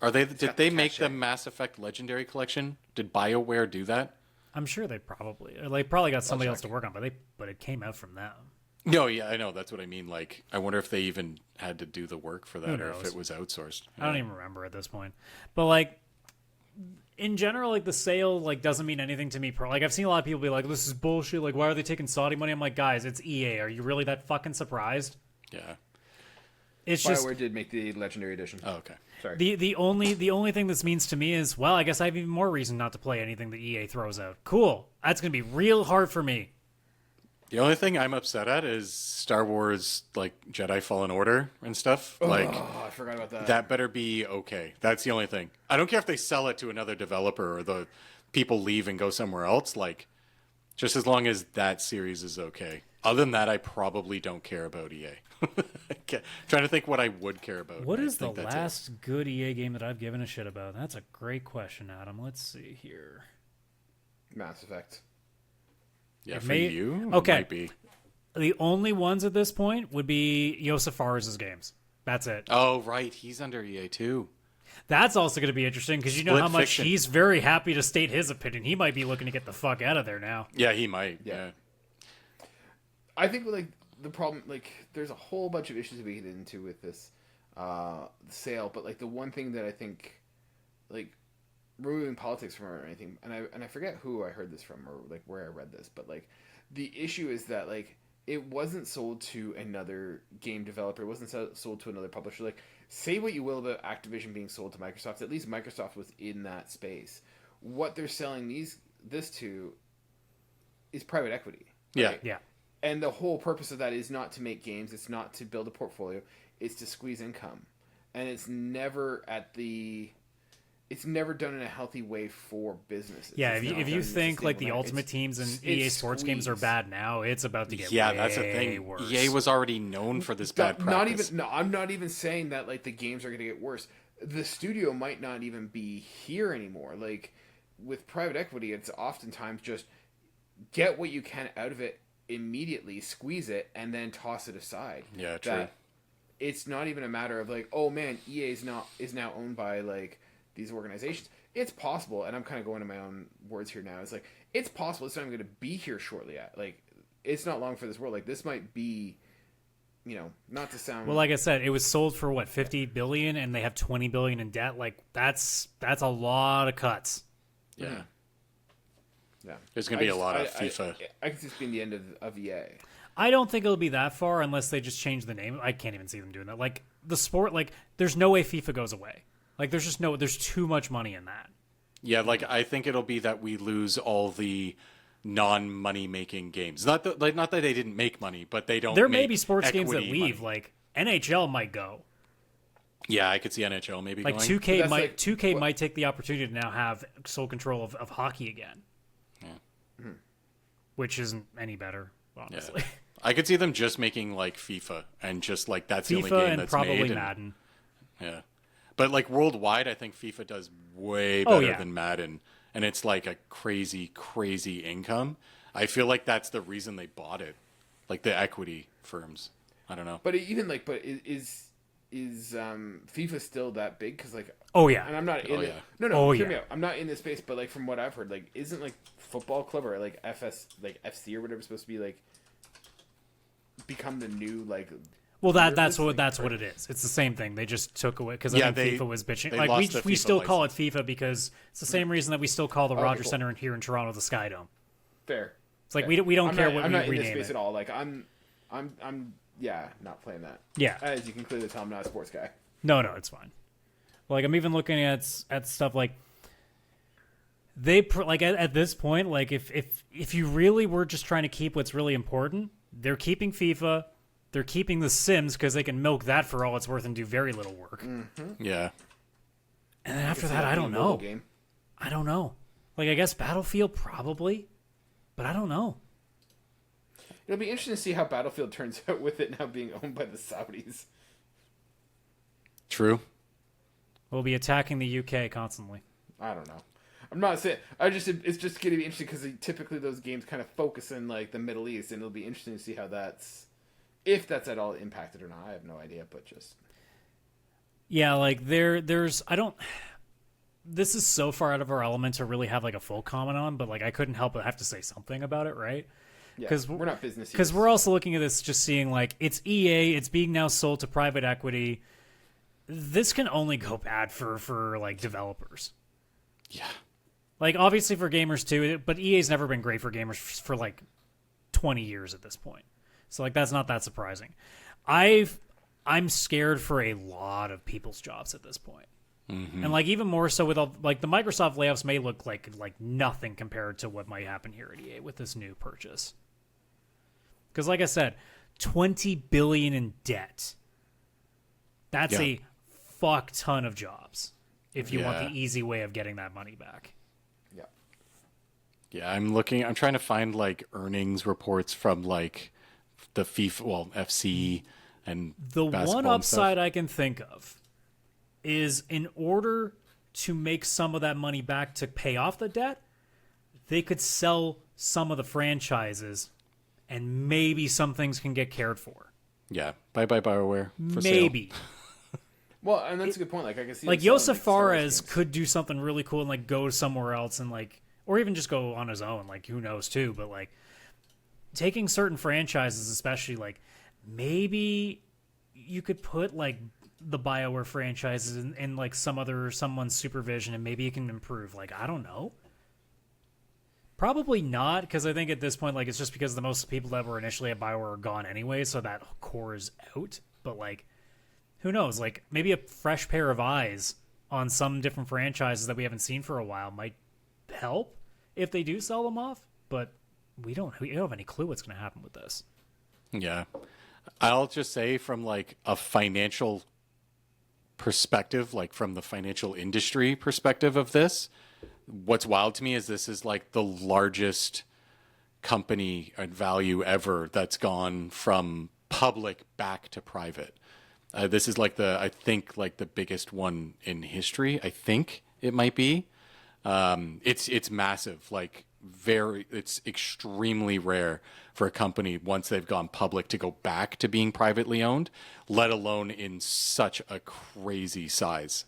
Did they make cachet. the Mass Effect Legendary Collection? Did BioWare do that? I'm sure they probably got somebody else to work on, but it came out from them. No, yeah, I know. That's what I mean. Like, I wonder if they even had to do the work for that or if knows? it was outsourced. I don't even remember at this point. But like in general, like the sale like doesn't mean anything to me. Like I've seen a lot of people be like, "This is bullshit. Like, why are they taking Saudi money?" I'm like, guys, it's EA. Are you really that fucking surprised? Yeah. It's just BioWare did make the Legendary Edition. Oh, okay. Sorry. the only thing this means to me is, well, I guess I have even more reason not to play anything that EA throws out. Cool. That's gonna be real hard for me. The only thing I'm upset at is Star Wars, like Jedi Fallen Order and stuff. Like, Oh, I forgot about that. that better be okay. That's the only thing. I don't care if they sell it to another developer or the people leave and go somewhere else. Like, just as long as that series is okay. Other than that, I probably don't care about EA. Trying to think what I would care about. What I is the think that's it. last good EA game that I've given a shit about? That's a great question, Adam. Let's see here. Mass Effect. Yeah, It for may- you, okay. it might be. The only ones at this point would be Josef Fares' games. That's it. Oh, right. He's under EA too. That's also going to be interesting because you know Split how much Fiction. he's very happy to state his opinion. He might be looking to get the fuck out of there now. Yeah, he might. Yeah. Yeah. I think like the problem, like there's a whole bunch of issues we get into with this sale, but like the one thing that I think, like removing politics from it or anything, and I forget who I heard this from or like where I read this, but like the issue is that like it wasn't sold to another game developer, it wasn't sold to another publisher. Like, say what you will about Activision being sold to Microsoft, at least Microsoft was in that space. What they're selling this to is private equity. Yeah. right? Yeah. And the whole purpose of that is not to make games, it's not to build a portfolio, it's to squeeze income. And it's never at the it's never done in a healthy way for businesses. Yeah, It's not if you done in a think like the sustainable manner. Ultimate Teams and It's EA Sports games are squeezed. bad now, it's about to get Yeah, way that's the thing. worse. EA was already known for this bad practice. I'm not even saying that like the games are going to get worse. The studio might not even be here anymore. Like with private equity, it's oftentimes just get what you can out of it immediately, squeeze it, and then toss it aside. Yeah, true. That it's not even a matter of like, oh man, EA is now owned by like these organizations. It's possible, and I'm kind of going to my own words here now. It's like it's possible it's not even going to be here shortly. Like it's not long for this world. Like this might be, not to sound Well, like I said, it was sold for what, 50 billion, and they have 20 billion in debt. Like that's a lot of cuts. Yeah. Yeah. There's going to be a lot of FIFA. I can see this being the end of EA. I don't think it'll be that far unless they just change the name. I can't even see them doing that. Like the sport, like there's no way FIFA goes away. Like there's too much money in that. Yeah, like I think it'll be that we lose all the non-money making games. Not that they didn't make money, but they don't. There make may be sports games that equity leave. money. Like NHL might go. Yeah, I could see NHL maybe Like going. 2K That's might like- 2K might take the opportunity to now have sole control of hockey again. Yeah. Which isn't any better, honestly. Yeah. I could see them just making like FIFA and just like that's the only FIFA game and that's probably made. Madden. Yeah. But like worldwide, I think FIFA does way Oh, better yeah. than Madden, and it's like a crazy, crazy income. I feel like that's the reason they bought it, like the equity firms. I don't know. But is FIFA still that big? Because like, Oh yeah. and I'm not in Oh, it. yeah. No, Oh, hear yeah. me out. I'm not in this space, but like from what I've heard, like isn't like football club or like FC or whatever supposed to be like become the new like. Well, that's like, what it is. It's the same thing. They just took away because Yeah, I think they- FIFA was bitching. they Like lost the we FIFA still call it license. FIFA because it's the same reason that we still call the Rogers cool. Center here in Toronto the Sky Dome. Fair. It's like Fair. we don't I'm care not, what I'm we not in this rename space it. at all. Like I'm not playing that. Yeah. As you can clearly tell, I'm not a sports guy. No, it's fine. Like I'm even looking at stuff like at this point, like if you really were just trying to keep what's really important, they're keeping FIFA, they're keeping The Sims because they can milk that for all it's worth and do very little work. Yeah. And then after See that, I being don't a mobile know. Game. I don't know. Like I guess Battlefield probably, but I don't know. It'll be interesting to see how Battlefield turns out with it now being owned by the Saudis. True. We'll be attacking the UK constantly. I don't know. I'm not saying. It's just going to be interesting because typically those games kind of focus in like the Middle East, and it'll be interesting to see how if that's at all impacted or not. I have no idea, but just Yeah, like there's I don't. This is so far out of our element to really have like a full comment on, but like I couldn't help but have to say something about it, right? yeah, 'Cause we're not business. Because we're also looking at this just seeing like it's EA, it's being now sold to private equity. This can only go bad for like developers. Yeah. Like obviously for gamers too, but EA's never been great for gamers for like 20 years at this point. So like that's not that surprising. I'm scared for a lot of people's jobs at this point. Mm-hmm. And like even more so with all like the Microsoft layoffs may look like nothing compared to what might happen here at EA with this new purchase. Because like I said, 20 billion in debt. That's Yeah. a fuck ton of jobs if you want Yeah. the easy way of getting that money back. yeah. Yeah, I'm trying to find like earnings reports from like the FIFA, FC and The one basketball and stuff. upside I can think of is in order to make some of that money back to pay off the debt, they could sell some of the franchises and maybe some things can get cared for. Yeah. Bye BioWare for Maybe. Well, and that's a good point. Like I can see Like them selling, Josef Star Wars Fares games. could do something really cool and like go somewhere else and like or even just go on his own, like who knows too, but like taking certain franchises especially like maybe you could put like the BioWare franchises in like someone's supervision and maybe it can improve. Like I don't know. Probably not, because I think at this point like it's just because the most people that were initially at BioWare are gone anyway, so that core is out. But like who knows? Like maybe a fresh pair of eyes on some different franchises that we haven't seen for a while might help if they do sell them off. But we don't have any clue what's going to happen with this. Yeah. I'll just say from like a financial perspective, like from the financial industry perspective of this, what's wild to me is this is like the largest company and value ever that's gone from public back to private. This is like I think like the biggest one in history. I think it might be. It's massive. Like it's extremely rare for a company once they've gone public to go back to being privately owned, let alone in such a crazy size.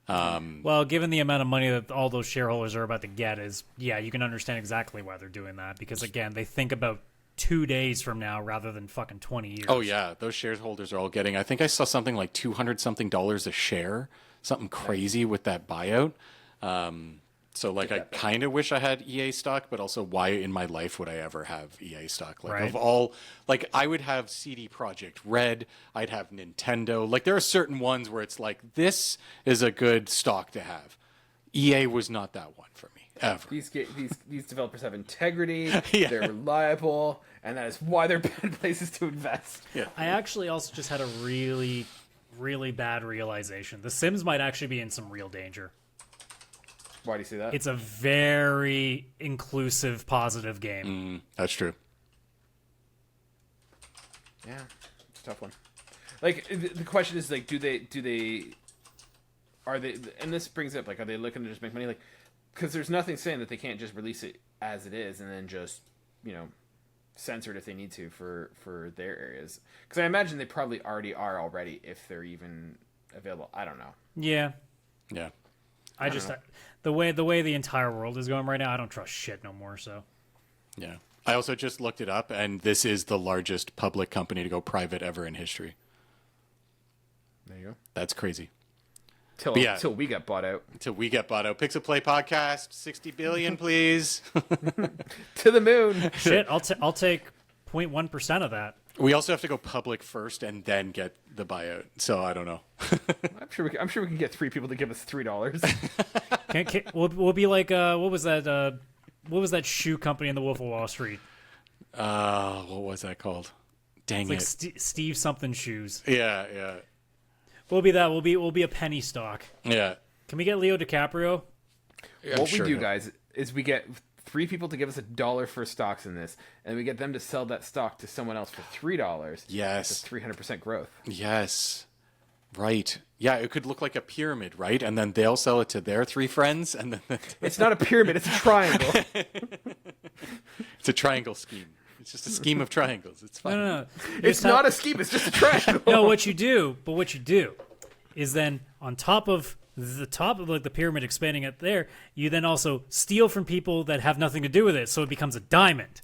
Well, given the amount of money that all those shareholders are about to get, you can understand exactly why they're doing that. Because again, they think about 2 days from now rather than fucking 20 years. Oh yeah, those shareholders are all getting. I think I saw something like $200-something a share, something crazy with that buyout. So like, I kind of wish I had EA stock, but also why in my life would I ever have EA stock? Like of all, like I would have CD Projekt Red, I'd have Nintendo. Like there are certain ones where it's like, this is a good stock to have. EA was not that one for me, ever. These developers have integrity, Yeah. they're reliable, and that is why they're bad places to invest. Yeah. I actually also just had a really, really bad realization. The Sims might actually be in some real danger. Why do you say that? It's a very inclusive, positive game. That's true. Yeah, it's a tough one. Like the question is like, are they? And this brings up like, are they looking to just make money? Like, because there's nothing saying that they can't just release it as it is and then just censor it if they need to for their areas. Because I imagine they probably already are already if they're even available. I don't know. Yeah. Yeah. I just the way the entire world is going right now, I don't trust shit no more. So. Yeah. I also just looked it up, and this is the largest public company to go private ever in history. There you go. That's crazy. Till we get bought out. Till we get bought out. PixelPlay Podcast, 60 billion, please. To the moon. Shit, I'll take 0.1% of that. We also have to go public first and then get the buyout. So I don't know. I'm sure we can get 3 people to give us $3. We'll be like what was that shoe company in the Wolf of Wall Street? What was that called? Dang it. Steve something shoes. Yeah, yeah. We'll be that. We'll be a penny stock. Yeah. Can we get Leo DiCaprio? Yeah, What we do, guys, is we get 3 people to give us $1 for stocks in this, and we get them to sell that stock to someone else for $3. Yes. That's 300% growth. Yes. Right. Yeah, it could look like a pyramid, right? And then they'll sell it to their 3 friends, and then It's not a pyramid; it's a triangle. it's a triangle scheme. It's just a scheme of triangles. It's fine. No. It's not a scheme; it's just a triangle. No, what you do is then on top of like the pyramid expanding it there, you then also steal from people that have nothing to do with it, so it becomes a diamond.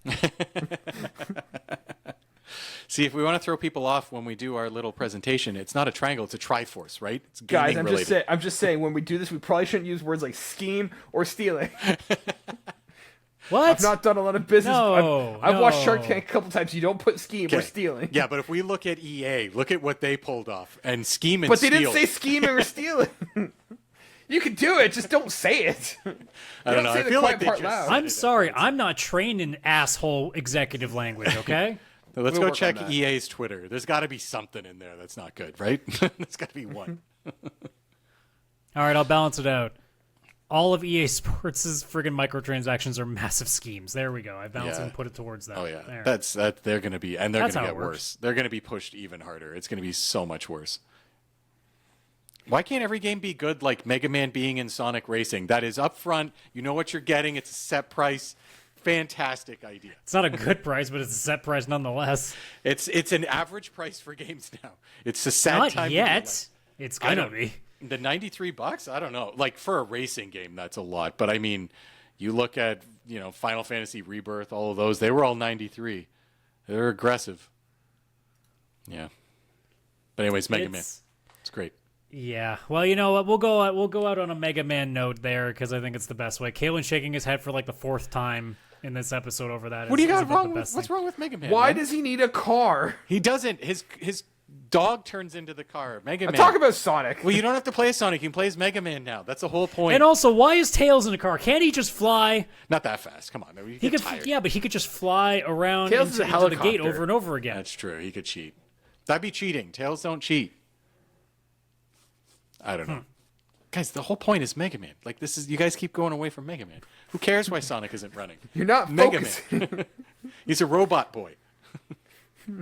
See, if we want to throw people off when we do our little presentation, it's not a triangle; it's a triforce, right? It's Guys, gaming related. I'm just saying, when we do this, we probably shouldn't use words like scheme or stealing. What? I've not done a lot of business. No, I've watched no. Shark Tank a couple times. You don't put scheme or stealing. Yeah, but if we look at EA, look at what they pulled off, and scheme and But they steal. didn't say scheming or stealing. You can do it, just don't say it. I don't know. say I the feel quiet like they part just loud. said I'm it. sorry, I'm not trained in asshole executive language, okay? Now, let's We'll go work check on that. EA's Twitter. There's got to be something in there that's not good, right? There's got to be one. All right, I'll balance it out. All of EA Sports' friggin' microtransactions are massive schemes. There we go. I balanced Yeah. and put it towards that. Oh yeah, There. that they're going to be, and they're going That's to how get it works. worse. They're going to be pushed even harder. It's going to be so much worse. Why can't every game be good like Mega Man being in Sonic Racing? That is upfront. You know what you're getting. It's a set price. Fantastic idea. It's not a good price, but it's a set price nonetheless. It's an average price for games now. It's a sad Not time. to be yet. alive. It's I gonna don't- be. The $93? I don't know. Like for a racing game, that's a lot. But I mean, you look at Final Fantasy Rebirth, all of those. They were all 93. They're aggressive. Yeah. But anyways, Mega Man. It's great. Yeah. Well, you know what? We'll go out on a Mega Man note there because I think it's the best way. Kaylan shaking his head for like the 4th time in this episode over that. What do you is got about wrong the with? best What's thing. wrong with Mega Man? Why man? does he need a car? He doesn't? His dog turns into the car. Mega Man. Talk about Sonic. Well, you don't have to play as Sonic. You can play as Mega Man now. That's the whole point. And also, why is Tails in a car? Can't he just fly? Not that fast. Come on. He He could, tired. yeah, but he could just fly around Tails is a into the gate helicopter. over and over again. That's true. He could cheat. That'd be cheating. Tails don't cheat. I don't know. Guys, the whole point is Mega Man. Like, this is, you guys keep going away from Mega Man. Who cares why Sonic isn't running? You're not Mega focusing. Man. He's a robot boy. He's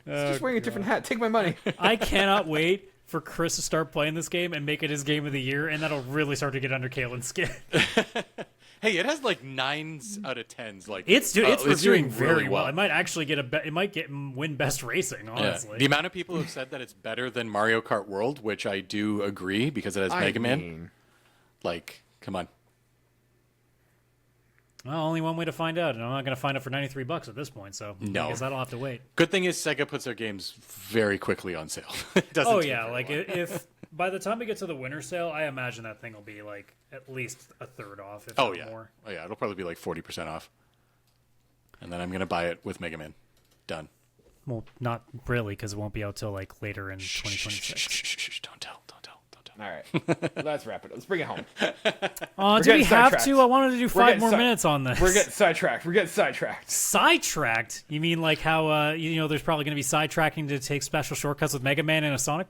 just wearing a different hat. Take my money. I cannot wait for Chris to start playing this game and make it his game of the year, and that'll really start to get under Kaylan's skin. Hey, it has like 9s out of 10s. Like It's reviewing very really well. It might actually win best racing. Honestly, the amount of people who've said that it's better than Mario Kart World, which I do agree because it has Mega Man. Like, come on. Well, only one way to find out, and I'm not going to find out for $93 at this point. So no, I guess that'll have to wait. Good thing is Sega puts their games very quickly on sale. It doesn't take very like long. if by the time we get to the winter sale, I imagine that thing will be like at least a third off, if not more. Oh yeah, it'll probably be like 40% off. And then I'm gonna buy it with Mega Man. Done. Well, not really, because it won't be out till like later in 2026. Don't tell. All right, let's wrap it up. Let's bring it home. Do we have sidetracked. to? I wanted to do 5 more minutes on this. We're getting sidetracked. Sidetracked? You mean like how there's probably going to be sidetracking to take special shortcuts with Mega Man and a Sonic?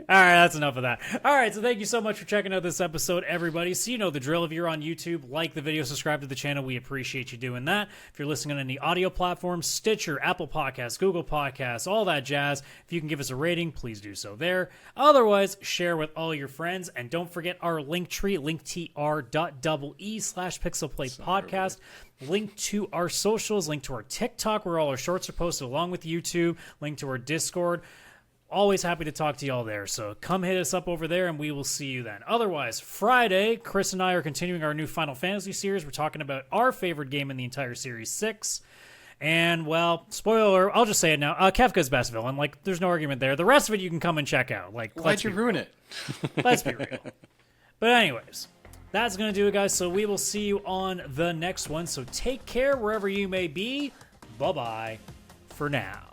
All right, that's enough of that. All right, so thank you so much for checking out this episode, everybody. So you know the drill. If you're on YouTube, like the video, subscribe to the channel. We appreciate you doing that. If you're listening on any audio platforms, Stitcher, Apple Podcasts, Google Podcasts, all that jazz, if you can give us a rating, please do so there. Otherwise, share with all your friends. And don't forget our link tree, linktr.ee/PixelPlay Podcast. Link to our socials, link to our TikTok where all our shorts are posted along with YouTube, link to our Discord. Always happy to talk to y'all there, so come hit us up over there, and we will see you then. Otherwise, Friday, Chris and I are continuing our new Final Fantasy series. We're talking about our favorite game in the entire series, 6. And, well, spoiler, I'll just say it now. Kefka's best villain. Like, there's no argument there. The rest of it you can come and check out. Like, why'd you ruin it? Let's be real. But anyways, that's going to do it, guys. So we will see you on the next one. So take care wherever you may be. Bye-bye for now.